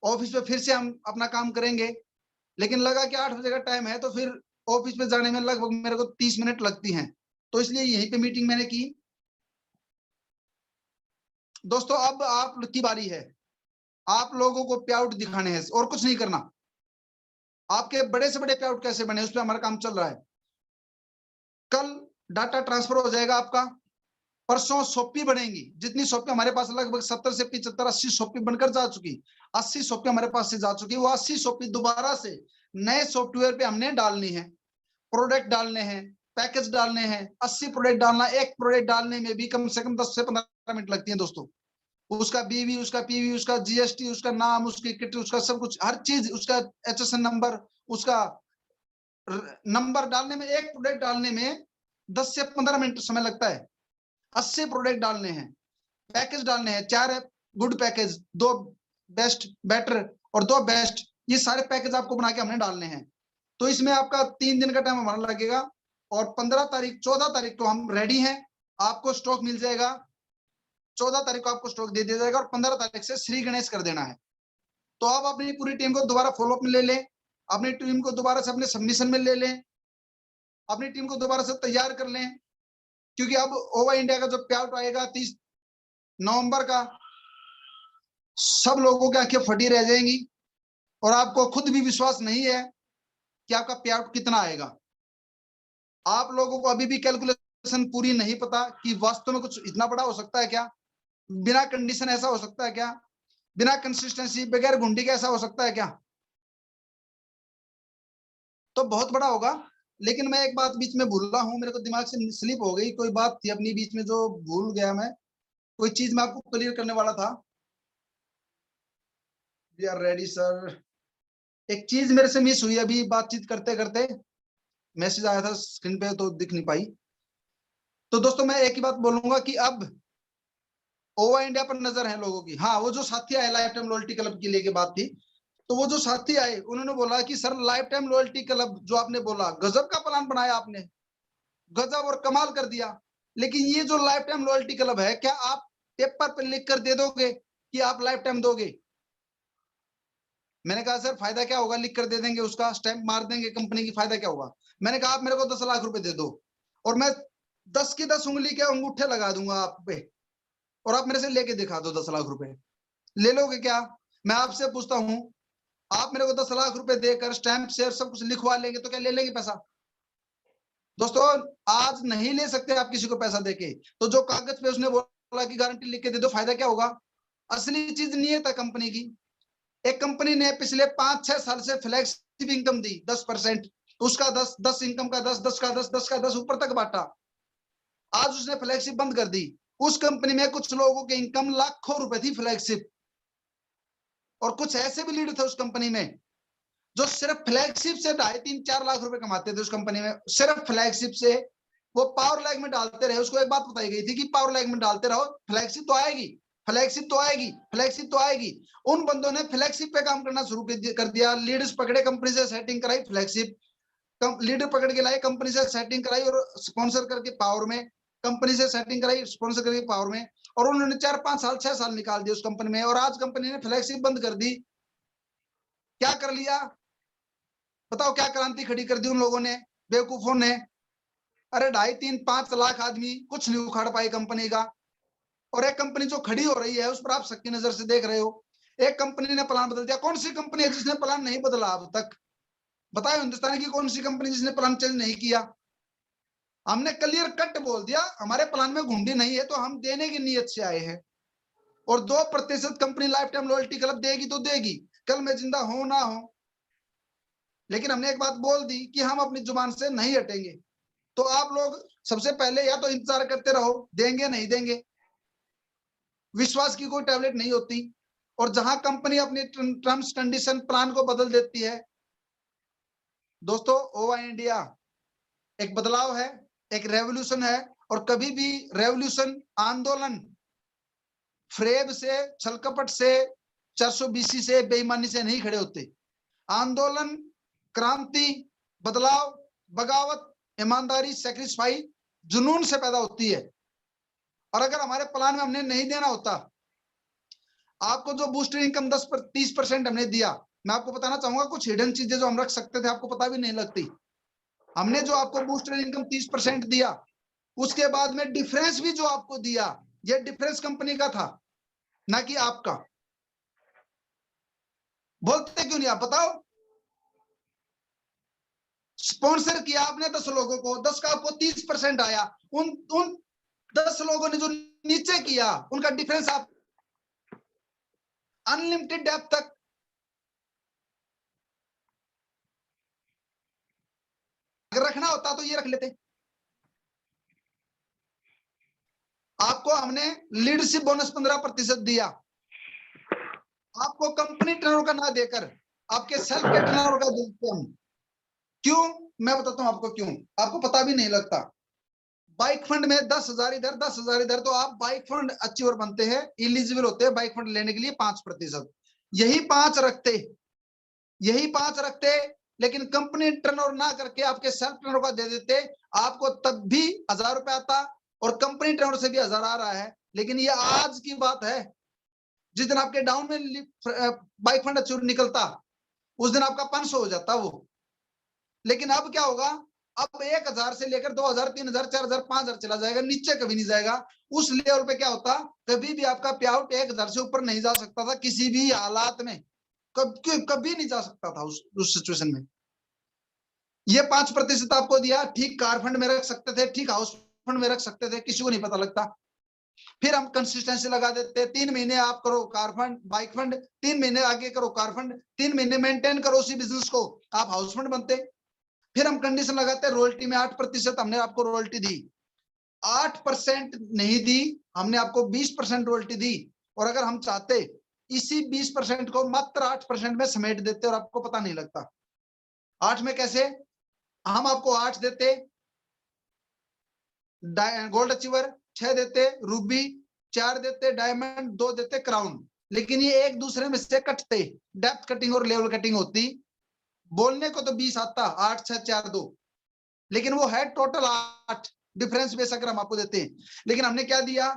ऑफिस पे फिर से हम अपना काम करेंगे। लेकिन लगा कि 8 बजे का टाइम है, तो फिर ऑफिस पे जाने में लगभग मेरे को 30 मिनट लगती हैं, तो इसलिए यहीं पे मीटिंग मैंने की। दोस्तों अब आपकी बारी है, आप लोगों को पे आउट दिखाने हैं और कुछ नहीं करना। आपके बड़े से बड़े पे आउट कैसे बने, उस पर हमारा काम चल रहा है। कल डाटा ट्रांसफर हो जाएगा आपका, परसों सोपी बनेगी। जितनी सोपी हमारे पास लगभग 70 से 75, 80 सोपी बनकर जा चुकी, 80 सोपी हमारे पास से जा चुकी। वो 80 सोपी दोबारा से नए सॉफ्टवेयर पे हमने डालनी है, प्रोडक्ट डालने हैं, पैकेज डालने हैं। 80 प्रोडक्ट डालना, एक प्रोडक्ट डालने में भी कम से कम 10 से 15 मिनट लगती है दोस्तों। उसका बीवी, उसका पीवी, उसका जीएसटी, उसका नाम, उसकी किट, उसका सब कुछ, हर चीज, उसका एचएसएन नंबर, उसका नंबर डालने में, एक प्रोडक्ट डालने में 10 से 15 मिनट समय लगता है। 80 प्रोडक्ट डालने हैं, पैकेज डालने हैं, 4 गुड पैकेज, 2 बेस्ट, बेटर और 2 बेस्ट, ये सारे पैकेज आपको बना के हमने डालने हैं। तो इसमें आपका 3 दिन का टाइम हमारा लगेगा और 14 तारीख को हम रेडी हैं, आपको स्टॉक मिल जाएगा। 14 तारीख को आपको स्टॉक दे दिया जाएगा और 15 तारीख से श्री गणेश कर देना है। तो आप अपनी पूरी टीम को दोबारा फॉलोअप में ले लें, अपनी टीम को दोबारा से अपने सबमिशन में ले लें, अपनी टीम को दोबारा से तैयार कर लें, क्योंकि अब ओवा इंडिया का जो पे आउट आएगा 30 नवंबर का, सब लोगों की आंखें फटी रह जाएंगी और आपको खुद भी विश्वास नहीं है कि आपका पे आउट कितना आएगा। आप लोगों को अभी भी कैलकुलेशन पूरी नहीं पता कि वास्तव में कुछ इतना बड़ा हो सकता है क्या, बिना कंडीशन ऐसा हो सकता है क्या, बिना कंसिस्टेंसी, बगैर घुंडी के ऐसा हो सकता है क्या? तो बहुत बड़ा होगा। लेकिन मैं एक बात बीच में भूल रहा हूं, मेरे को दिमाग से स्लिप हो गई, कोई बात थी अपनी बीच में जो भूल गया मैं, कोई चीज मैं आपको क्लियर करने वाला था। We are ready sir. एक चीज मेरे से मिस हुई अभी बातचीत करते करते, मैसेज आया था स्क्रीन पे तो दिख नहीं पाई। तो दोस्तों मैं एक ही बात बोलूंगा कि अब ओवा इंडिया पर नजर है लोगों की। हाँ, वो जो साथी आए लाइफ टाइम लॉयल्टी क्लब की लेके बात थी, तो वो जो साथी आए उन्होंने बोला कि sir life time loyalty club जो आपने बोला, गजब का प्लान बनाया आपने, गजब और कमाल कर दिया। लेकिन ये जो लाइफ टाइम लॉयल्टी क्लब है, क्या आप पेपर पर लिख कर दे दोगे कि आप लाइफ टाइम दोगे? मैंने कहा सर फायदा क्या होगा, लिख कर दे देंगे, उसका स्टैंप मार देंगे कंपनी की, फायदा क्या होगा? मैंने कहा आप मेरे को 10 लाख रुपए दे दो और मैं 10 की 10 उंगली के अंगूठे लगा दूंगा आप पे, और आप मेरे से लेके दिखा दो 10 लाख रुपए, ले लोगे क्या? मैं आपसे पूछता हूं, आप मेरे को 10 लाख रुपए देकर स्टैंप शेयर सब कुछ लिखवा लेंगे तो क्या ले लेंगे पैसा? दोस्तों आज नहीं ले सकते आप किसी को पैसा देके। तो जो कागज पे उसने बोला कि गारंटी लिख के दे दो, फायदा क्या होगा? असली चीज नियत है कंपनी की। एक कंपनी ने पिछले 5-6 साल से फ्लैगशिप इनकम दी 10%, उसका 10 इनकम का 10 का 10 का 10 ऊपर तक बांटा। आज उसने फ्लैगशिप बंद कर दी। उस कंपनी में कुछ लोगों की इनकम लाखों रुपए थी फ्लैगशिप, और कुछ ऐसे भी लीडर थे उस कंपनी में जो सिर्फ फ्लैगशिप से 2.5-3-4 लाख रुपए कमाते थे उस कंपनी में, सिर्फ फ्लैगशिप से। वो पावर लैग में डालते रहे। उसको एक बात बताई गई थी कि पावर लैग में डालते रहो, फ्लैगशिप तो आएगी, फ्लैगशिप तो आएगी, फ्लैगशिप तो आएगी। उन बंदों ने फ्लैगशिप पे काम करना शुरू कर दिया। लीडर्स पकड़े, कंपनी से सेटिंग कराई, फ्लैगशिप लीडर पकड़ के लाए, कंपनी से सेटिंग कराई और स्पॉन्सर करके पावर में, कंपनी से सेटिंग कराई, स्पॉन्सर करके पावर में, और उन्होंने 4-5 साल 6 साल निकाल दिए उस कंपनी में। और आज कंपनी ने फ्लैगशिप बंद कर दी। क्या कर लिया बताओ? क्या क्रांति खड़ी कर दी उन लोगों ने, बेवकूफों ने? अरे 2.5-3-5 लाख आदमी कुछ नहीं उखाड़ पाई कंपनी का। और एक कंपनी जो खड़ी हो रही है उस पर आप सबकी नजर से देख रहे हो। एक कंपनी ने प्लान बदल दिया। कौन सी कंपनी है जिसने प्लान नहीं बदला अब तक? बताओ हिंदुस्तान की कौन सी कंपनी जिसने प्लान चेंज नहीं किया? हमने क्लियर कट बोल दिया हमारे प्लान में घुंडी नहीं है, तो हम देने की नीयत से आए हैं। और 2% company life time loyalty club देगी तो देगी, कल मैं जिंदा हो ना हो। लेकिन हमने एक बात बोल दी कि हम अपनी जुबान से नहीं हटेंगे। तो आप लोग सबसे पहले या तो इंतजार करते रहो, देंगे नहीं देंगे। विश्वास की कोई टैबलेट नहीं होती। और जहां कंपनी अपनी टर्म्स कंडीशन प्लान को बदल देती है, दोस्तों ओवा इंडिया एक बदलाव है, एक रेवोल्यूशन है। और कभी भी रेवोल्यूशन, आंदोलन फ्रेब से, छलकपट से, 420 से, बेईमानी से नहीं खड़े होते। आंदोलन, क्रांति, बदलाव, बगावत, ईमानदारी, सैक्रिफाई, जुनून से पैदा होती है। और अगर हमारे प्लान में हमने नहीं देना होता, आपको जो बूस्टर इनकम 10-30% हमने दिया, मैं आपको बताना चाहूंगा कुछ हिडन चीजें जो हम रख सकते थे, आपको पता भी नहीं लगती। हमने जो आपको बूस्टर इनकम 30% दिया, उसके बाद में डिफरेंस भी जो आपको दिया, ये डिफरेंस कंपनी का था, ना कि आपका। बोलते क्यों नहीं आप? बताओ। स्पॉन्सर किया आपने 10 लोगों को, 10 का आपको 30% आया। उन 10 लोगों ने जो नीचे किया, उनका डिफरेंस आप अनलिमिटेड डेप्थ तक, अगर रखना होता तो ये रख लेते। आपको हमने लीडरशिप बोनस 15% दिया। आपको कंपनी टर्नओवर का ना देकर आपके सेल्फ के टर्नओवर का देते हम। क्यों? मैं बताता हूं आपको क्यों। आपको पता भी नहीं लगता। बाइक फंड में 10,000 इधर, 10,000 इधर, तो आप बाइक फंड अचीवर बनते हैं, इलिजिबल होते हैं बाइक फंड लेने के लिए 5%। यही 5 रखते, लेकिन कंपनी टर्नओवर ना करके आपके सेल्फ टर्नओवर का दे देते, आपको तब भी 1,000 रुपए आता, और कंपनी टर्नओवर से भी 1,000 आ रहा है। लेकिन ये आज की बात है। जिस दिन आपके डाउन में बाइक फंड अचीवर निकलता, उस दिन आपका 500 हो जाता वो। लेकिन अब क्या होगा? अब 1,000 से लेकर 2,000, 3,000, 4,000, 5,000 चला जाएगा, नीचे कभी नहीं जाएगा। उस लेवल पे क्या होता, कभी भी आपका पे आउट 1,000 से ऊपर नहीं जा सकता था किसी भी हालात में। कभी नहीं जा सकता था उस सिचुएशन में। ये 5% आपको दिया, ठीक कार फंड में रख सकते थे, ठीक हाउस फंड में रख सकते थे, किसी को नहीं पता लगता। फिर हम कंसिस्टेंसी लगा देते, 3 महीने आप करो कार फंड, बाइक फंड, 3 महीने आगे करो कार फंड, 3 महीने मेंटेन करो उसी बिजनेस को, आप हाउस फंड बनते। फिर हम कंडीशन लगाते हैं रॉयल्टी में 8% हमने आपको रॉयल्टी दी। 8% नहीं दी, हमने आपको 20% रॉयल्टी दी। और अगर हम चाहते इसी 20% को मात्र 8% में समेट देते और आपको पता नहीं लगता। 8 में कैसे? हम आपको 8 देते गोल्ड अचीवर, 6 देते रूबी, 4 देते डायमंड, 2 देते क्राउन। लेकिन ये एक दूसरे में से कटते, डेप्थ कटिंग और लेवल कटिंग होती। बोलने को तो 20 आता, 8, 6, 4, 2, लेकिन वो है टोटल 8। डिफरेंस बेशक हम आपको देते हैं, लेकिन हमने क्या दिया?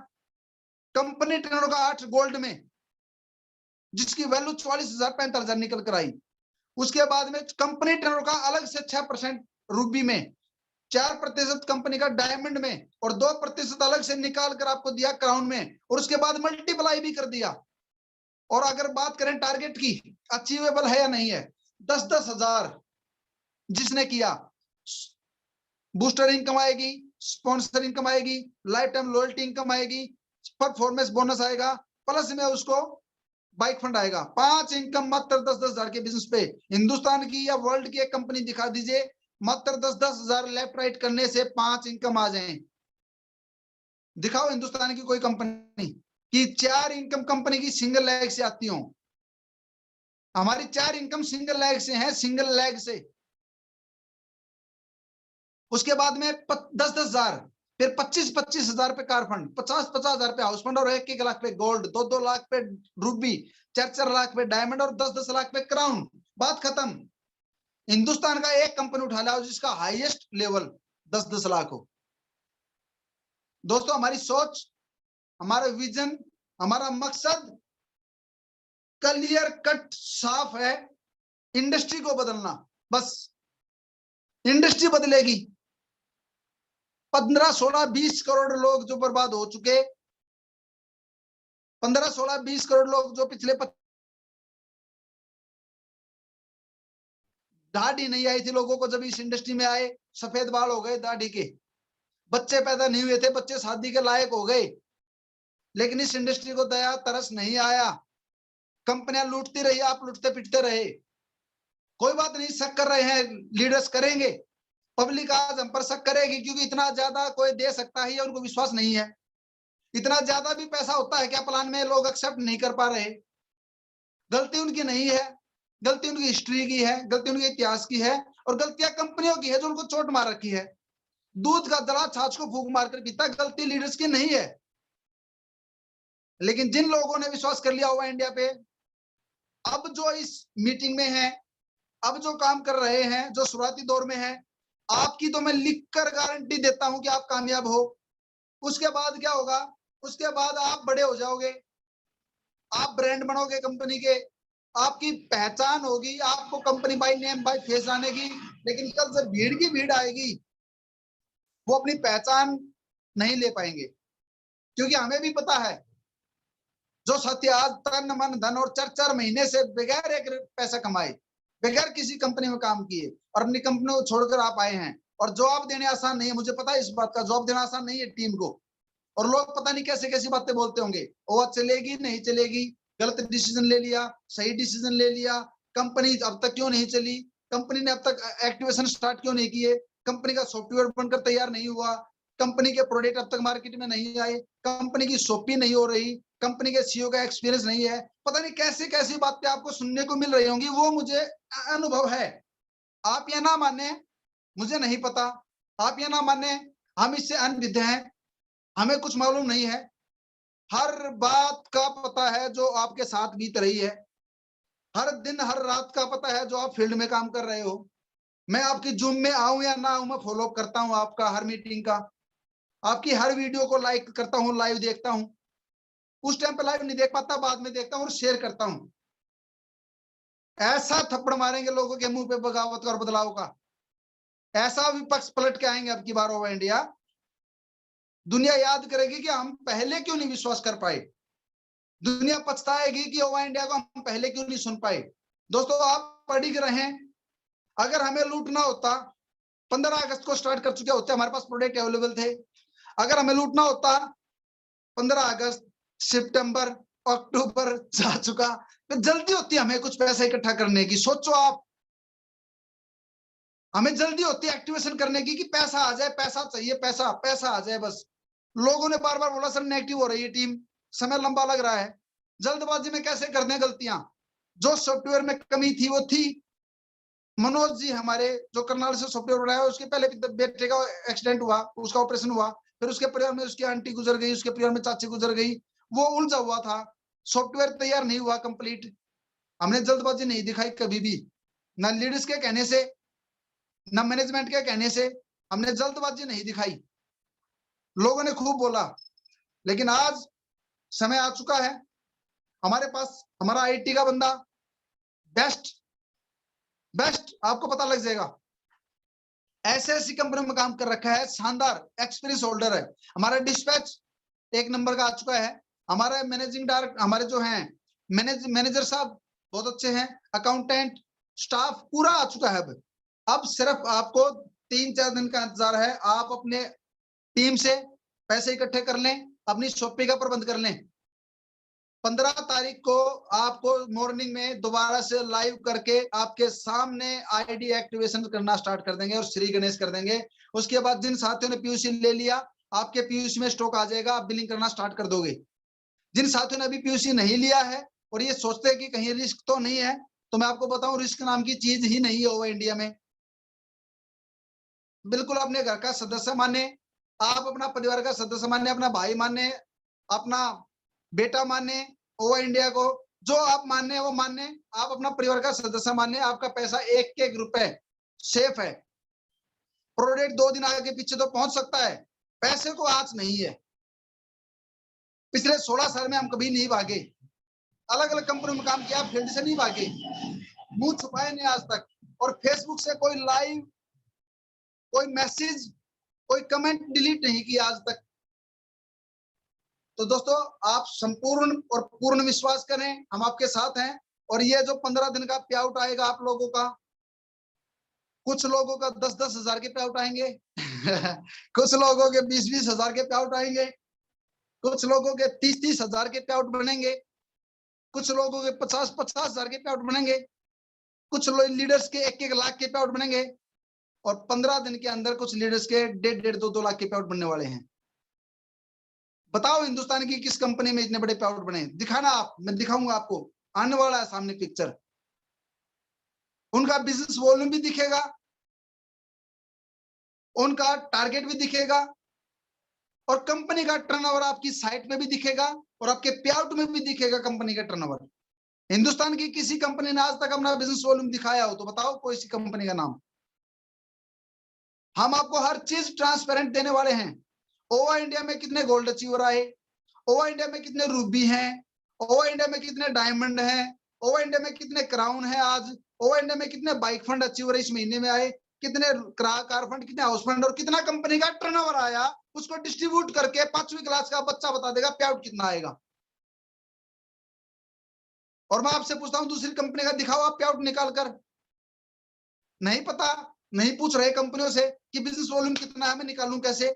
कंपनी टर्नओवर का 8 गोल्ड में, जिसकी वैल्यू 44,000, 45,000 निकल कर आई। उसके बाद में कंपनी टर्नओवर का अलग से 6% रूबी में, 4% कंपनी का डायमंड में, और 2% अलग से निकाल कर आपको दिया क्राउन में। और उसके बाद मल्टीप्लाई भी कर दिया। और अगर बात करें टारगेट की, अचीवेबल है या नहीं है, 10-10 हजार जिसने किया, बूस्टर इनकम आएगी, स्पॉन्सर इनकम आएगी, लाइफ टाइम लॉयल्टी इनकम आएगी, परफॉर्मेंस बोनस आएगा, प्लस में उसको बाइक फंड आएगा। 5 इनकम मात्र 10-10 हजार के बिजनेस पे। हिंदुस्तान की या वर्ल्ड की एक कंपनी दिखा दीजिए, मात्र 10-10 हजार लेफ्ट राइट करने से 5 इनकम आ जाए। दिखाओ हिंदुस्तान की कोई कंपनी कि 4 इनकम कंपनी की सिंगल लेग से आती हो। हमारी 4 इनकम सिंगल लेग से है, सिंगल लेग से। उसके बाद में 10-10 हजार, फिर 25-25 हजार पे कार फंड, 50-50 हजार पे हाउस फंड, और 1-1 लाख पे गोल्ड, 2-2 लाख पे रूबी, 4-4 लाख पे डायमंड और 10-10 लाख पे क्राउन। बात खत्म। हिंदुस्तान का एक कंपनी उठा लाओ जिसका हाईएस्ट लेवल 10-10 लाख हो। दोस्तों हमारी सोच, हमारा विजन, हमारा मकसद क्लियर कट साफ है, इंडस्ट्री को बदलना। बस इंडस्ट्री बदलेगी। 15, 16, 20 करोड़ लोग जो बर्बाद हो चुके, 15, 16, 20 करोड़ लोग जो पिछले दाढ़ी नहीं आई थी लोगों को जब इस इंडस्ट्री में आए, सफेद बाल हो गए दाढ़ी के, बच्चे पैदा नहीं हुए थे, बच्चे शादी के लायक हो गए, लेकिन इस इंडस्ट्री को दया तरस नहीं आया। कंपनियां लूटती रही, आप लूटते पिटते रहे। कोई बात नहीं, शक कर रहे हैं, लीडर्स करेंगे, पब्लिक आज हम पर शक करेगी, क्योंकि इतना ज्यादा कोई दे सकता है उनको विश्वास नहीं है। इतना ज्यादा भी पैसा होता है क्या प्लान में, लोग एक्सेप्ट नहीं कर पा रहे। गलती उनकी नहीं है, गलती उनकी हिस्ट्री की है, गलती उनके इतिहास की है, और गलतियां कंपनियों की है जो उनको चोट मार रखी है। दूध का दला छाछ को फूंक मारकर पीता, गलती लीडर्स की नहीं है। लेकिन जिन लोगों ने विश्वास कर लिया हुआ इंडिया पे, अब जो इस मीटिंग में है, अब जो काम कर रहे हैं, जो शुरुआती दौर में है, आपकी तो मैं लिखकर गारंटी देता हूं कि आप कामयाब हो। उसके बाद क्या होगा, उसके बाद आप बड़े हो जाओगे, आप ब्रांड बनोगे कंपनी के, आपकी पहचान होगी, आपको company by name by face आनेगी। लेकिन कल जब भीड़ की भीड़ आएगी, वो अपनी पहचान नहीं ले पाएंगे, क्योंकि हमें भी पता है जो साथी आज तन मन धन और 4-4 महीने से बगैर एक पैसा कमाए, बगैर किसी कंपनी में काम किए और अपनी कंपनी को छोड़कर आप आए हैं, और जवाब देने आसान नहीं है, मुझे पता है इस बात का, जवाब देना आसान नहीं है टीम को। और लोग पता नहीं कैसे कैसी बातें बोलते होंगे, वो चलेगी नहीं चलेगी, गलत डिसीजन ले लिया, सही डिसीजन ले लिया, कंपनी अब तक क्यों नहीं चली, कंपनी ने अब तक एक्टिवेशन स्टार्ट क्यों नहीं किए, कंपनी का सॉफ्टवेयर बनकर तैयार नहीं हुआ, कंपनी के प्रोडक्ट अब तक मार्केट में नहीं आए, कंपनी की शॉपिंग नहीं हो रही, कंपनी के सीईओ का एक्सपीरियंस नहीं है, पता नहीं कैसी कैसी बातें आपको सुनने को मिल रही होंगी, वो मुझे अनुभव है। आप ये ना माने, मुझे नहीं पता, आप ये ना माने, हम इससे अनभिज्ञ हैं, हमें कुछ मालूम नहीं है। हर बात का पता है जो आपके साथ बीत रही है, हर दिन हर रात का पता है जो आप फील्ड में काम कर रहे हो। मैं आपकी जूम में आऊं या ना आऊं, मैं फॉलो करता हूं आपका हर मीटिंग का, आपकी हर वीडियो को लाइक करता हूं, लाइव देखता हूं। उस टाइम पे लाइव नहीं देख पाता, बाद में देखता हूं और शेयर करता हूं। ऐसा थप्पड़ मारेंगे लोगों के मुंह पे बगावत और बदलाव का, ऐसा विपक्ष पलट के आएंगे अब की बार ओवर इंडिया। दुनिया याद करेगी कि हम पहले क्यों नहीं विश्वास कर पाए, दुनिया पछताएगी कि ओवर इंडिया को हम पहले क्यों नहीं सुन पाए। दोस्तों आप पढ़ ही रहे हैं, अगर हमें लूटना होता 15 अगस्त को स्टार्ट कर चुके होते, हमारे पास प्रोडक्ट अवेलेबल थे। अगर हमें लूटना होता 15 अगस्त, सितंबर, अक्टूबर जा चुका, तो जल्दी होती हमें कुछ पैसा इकट्ठा करने की। सोचो आप, हमें जल्दी होती है एक्टिवेशन करने की कि पैसा आ जाए, पैसा चाहिए, पैसा पैसा आ जाए बस। लोगों ने बार बार बोला सर नेगेटिव हो रही है टीम, समय लंबा लग रहा है, जल्दबाजी में कैसे कर दें गलतियां। जो सॉफ्टवेयर में कमी थी वो थी। मनोज जी हमारे जो करनाल से सॉफ्टवेयर बनाया, उसके पहले बेटे का एक्सीडेंट हुआ, उसका ऑपरेशन हुआ, फिर उसके परिवार में उसकी आंटी गुजर गई, उसके परिवार में चाची गुजर गई, वो उलझा हुआ था, सॉफ्टवेयर तैयार नहीं हुआ कंप्लीट। हमने जल्दबाजी नहीं दिखाई कभी भी, ना लीडर्स के कहने से, ना मैनेजमेंट के कहने से, हमने जल्दबाजी नहीं दिखाई। लोगों ने खूब बोला, लेकिन आज समय आ चुका है, हमारे पास हमारा आईटी का बंदा बेस्ट आपको पता लग जाएगा, ऐसी कंपनी में काम कर रखा है, शानदार एक्सपीरियंस होल्डर है। हमारा डिस्पैच 1 नंबर का आ चुका है। हमारे मैनेजिंग डायरेक्टर, हमारे जो हैं मैनेजर साहब बहुत अच्छे हैं, अकाउंटेंट स्टाफ पूरा आ चुका है। अब सिर्फ आपको 3-4 दिन का इंतजार है। आप अपने टीम से पैसे इकट्ठे कर लें, अपनी शॉपिंग का प्रबंध कर लें। 15 तारीख को आपको मॉर्निंग में दोबारा से लाइव करके आपके सामने आईडी एक्टिवेशन करना स्टार्ट कर देंगे और श्री गणेश कर देंगे। उसके बाद जिन साथियों ने पीयूसी ले लिया, आपके पीयूसी में स्टॉक आ जाएगा, आप बिलिंग करना स्टार्ट कर दोगे। जिन साथियों ने अभी पीयूसी नहीं लिया है और ये सोचते हैं कि कहीं रिस्क तो नहीं है, तो मैं आपको बताऊं रिस्क नाम की चीज ही नहीं है ओवा इंडिया में। बिल्कुल अपने घर का सदस्य माने, आप अपना परिवार का सदस्य माने, अपना भाई माने, अपना बेटा माने ओवा इंडिया को, जो आप माने वो माने, आप अपना परिवार का सदस्य माने। आपका पैसा एक एक रुपए सेफ है। प्रोडक्ट 2 दिन आगे पीछे तो पहुंच सकता है, पैसे को आज नहीं है। पिछले 16 साल में हम कभी नहीं भागे, अलग अलग कंपनी में काम किया, फील्ड से नहीं भागे, मुंह छुपाए नहीं आज तक। और फेसबुक से कोई लाइव, कोई मैसेज, कोई कमेंट डिलीट नहीं किया आज तक। तो दोस्तों आप संपूर्ण और पूर्ण विश्वास करें, हम आपके साथ हैं। और ये जो 15 दिन का पे आउट आएगा आप लोगों का, कुछ लोगों का 10-10 हजार के पे आउट आएंगे कुछ लोगों के 20-20 हजार के पे आउट आएंगे, कुछ लोगों के 30-30 हजार के पे आउट बनेंगे, कुछ लोगों के 50-50 हजार के पे आउट बनेंगे, कुछ लीडर्स के 1-1 लाख के पे आउट बनेंगे। और 15 दिन के अंदर कुछ लीडर्स के 1.5-2 लाख के पे आउट बनने वाले हैं। बताओ हिंदुस्तान की किस कंपनी में इतने बड़े पे आउट बने? दिखाना आप, मैं दिखाऊंगा आपको, आने वाला है सामने पिक्चर। उनका बिजनेस वॉल्यूम भी दिखेगा, उनका टारगेट भी दिखेगा, और कंपनी का टर्नओवर आपकी साइट में भी दिखेगा, और आपके पे आउट में भी दिखेगा कंपनी का टर्नओवर। हिंदुस्तान की किसी कंपनी ने आज तक अपना बिजनेस वॉल्यूम दिखाया हो तो बताओ कोई सी कंपनी का नाम। हम आपको हर चीज ट्रांसपेरेंट देने वाले हैं। ओवा इंडिया में कितने गोल्ड अचीवर आए, ओवा इंडिया में कितने रूबी हैं, ओवा इंडिया में कितने डायमंड हैं, ओवा इंडिया में कितने क्राउन हैं आज, ओवा इंडिया में कितने बाइक फंड अचीवर इस महीने में आए, कितने कार फंड, कितने हाउस फंड, और कितना कंपनी का टर्नओवर आया, उसको डिस्ट्रीब्यूट करके 5वीं क्लास का बच्चा बता देगा पे आउट कितना आएगा। और मैं आपसे पूछता हूं दूसरी कंपनी का दिखाओ आप पे आउट निकाल कर। नहीं पता, नहीं पूछ रहे कंपनियों से कि बिजनेस वॉल्यूम कितना है, मैं निकालूं कैसे?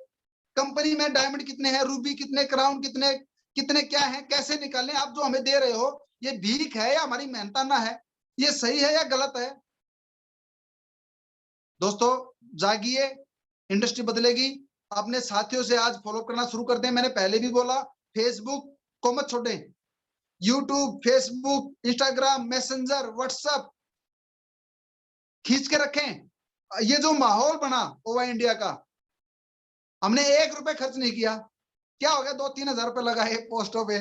कंपनी में डायमंड कितने हैं, रूबी कितने, क्राउन कितने, कितने क्या है, कैसे निकालें? आप जो हमें दे रहे हो ये भीख है या हमारी मेहनताना है, ये सही है या गलत है? दोस्तों जागिए, इंडस्ट्री बदलेगी। अपने साथियों से आज फॉलो करना शुरू कर दें। मैंने पहले भी बोला, फेसबुक को मत छोड़ें, YouTube, Facebook, Instagram, messenger, WhatsApp खींच के रखें। ये जो माहौल बना ओवा इंडिया का, हमने 1 रुपए खर्च नहीं किया। क्या हो गया, 2-3 हजार रुपए लगाए पोस्टों पे,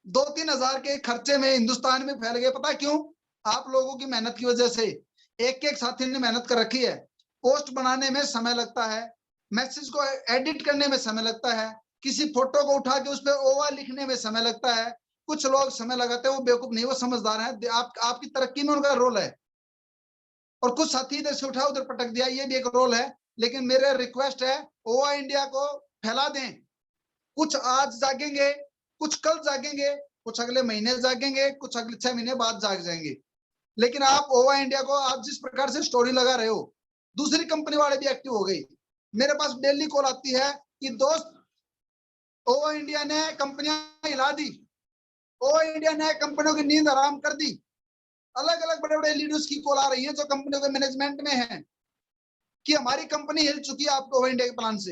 2-3 हजार के खर्चे में हिंदुस्तान में फैल गए। पता क्यों? आप लोगों की मेहनत की वजह से। एक साथी ने मेहनत कर रखी है। पोस्ट बनाने में समय लगता है, मैसेज को एडिट करने में समय लगता है, किसी फोटो को उठा के उस पर ओवा लिखने में समय लगता है। कुछ लोग समय लगाते हैं, वो बेवकूफ नहीं, वो समझदार है। आपकी तरक्की में उनका रोल है। और कुछ साथी इधर से उठा उधर पटक दिया, ये भी एक रोल है। लेकिन मेरे रिक्वेस्ट है, ओवा इंडिया को फैला दें। कुछ आज जागेंगे, कुछ कल जागेंगे, कुछ अगले महीने जागेंगे, कुछ अगले 6 महीने बाद जाग जाएंगे। लेकिन आप ओवा इंडिया को आप जिस प्रकार से स्टोरी लगा रहे हो, दूसरी कंपनी वाले भी एक्टिव हो गई। मेरे पास डेली कॉल आती है कि दोस्त ओवा इंडिया ने कंपनियां हिला दी, ओवा इंडिया ने कंपनियों की नींद हराम कर दी। अलग अलग बड़े बड़े लीडर्स की कॉल आ रही है जो कंपनियों के मैनेजमेंट में है कि हमारी कंपनी हिल चुकी है आपको ओवा इंडिया के प्लान से।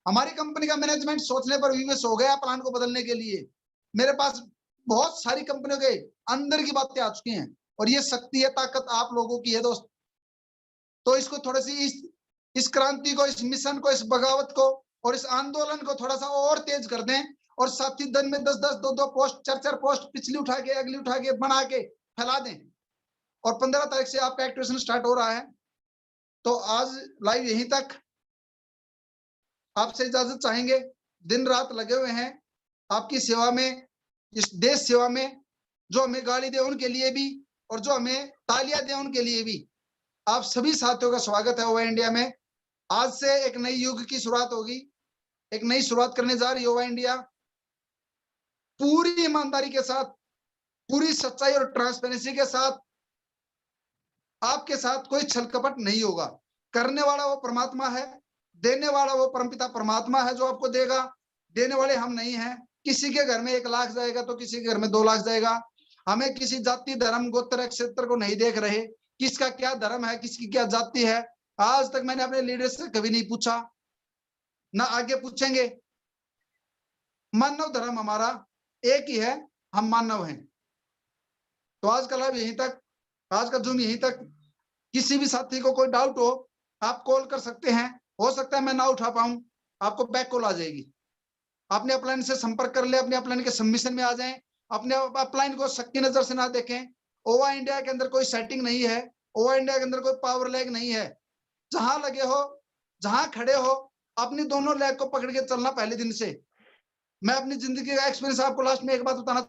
हमारी कंपनी का मैनेजमेंट सोचने पर विवश हो गया प्लान को बदलने के लिए। मेरे पास बहुत सारी कंपनियों के अंदर की बातें आ चुकी हैं, और ये शक्ति है, ताकत आप लोगों की है दोस्त। तो इसको थोड़ी सी इस क्रांति को, इस मिशन को, इस बगावत को और इस आंदोलन को थोड़ा सा और तेज कर दें। और साथ ही दिन में 10-10, 2-2 पोस्ट, 4-4 पोस्ट पिछली उठा के, अगली उठा के, बना के फैला दें। और 15 तारीख से आपका एक्टिवेशन स्टार्ट हो रहा है। तो आज लाइव यहीं तक, आपसे इजाजत चाहेंगे। दिन रात लगे हुए हैं आपकी सेवा में, इस देश सेवा में। जो हमें गाली दे उनके लिए भी, और जो हमें तालियां दे उनके लिए भी। आप सभी साथियों का स्वागत है ओवा इंडिया में। आज से एक नई युग की शुरुआत होगी, एक नई शुरुआत करने जा रही है ओवा इंडिया। पूरी ईमानदारी के साथ पूरी सच्चाई और ट्रांसपेरेंसी के साथ आपके साथ कोई छल कपट नहीं होगा। करने वाला वो परमात्मा है, देने वाला वो परमपिता परमात्मा है जो आपको देगा। देने वाले हम नहीं हैं। किसी के घर में 1 लाख जाएगा तो किसी के घर में 2 लाख जाएगा। हमें किसी जाति धर्म गोत्र क्षेत्र को नहीं देख रहे, किसका क्या धर्म है, किसकी क्या जाति है। आज तक मैंने अपने लीडर से कभी नहीं पूछा, ना आगे पूछेंगे। मानव धर्म हमारा एक ही है, हम मानव हैं। तो आज का लाइव यहीं तक, आज का जूम यहीं तक। किसी भी साथी को कोई डाउट हो आप कॉल कर सकते हैं। हो सकता है मैं ना उठा पाऊं, आपको बैक कॉल आ जाएगी। अपने अपलाइन से संपर्क कर ले, अपने अपलाइन के सबमिशन में आ जाएं। अपने अपलाइन को शक की नजर से ना देखें। ओवा इंडिया के अंदर कोई सेटिंग नहीं है, ओवा इंडिया के अंदर कोई पावर लैग नहीं है। जहां लगे हो, जहां खड़े हो, अपनी दोनों लैग को पकड़ के चलना पहले दिन से। मैं अपनी जिंदगी का एक्सपीरियंस आपको लास्ट में एक बात बताना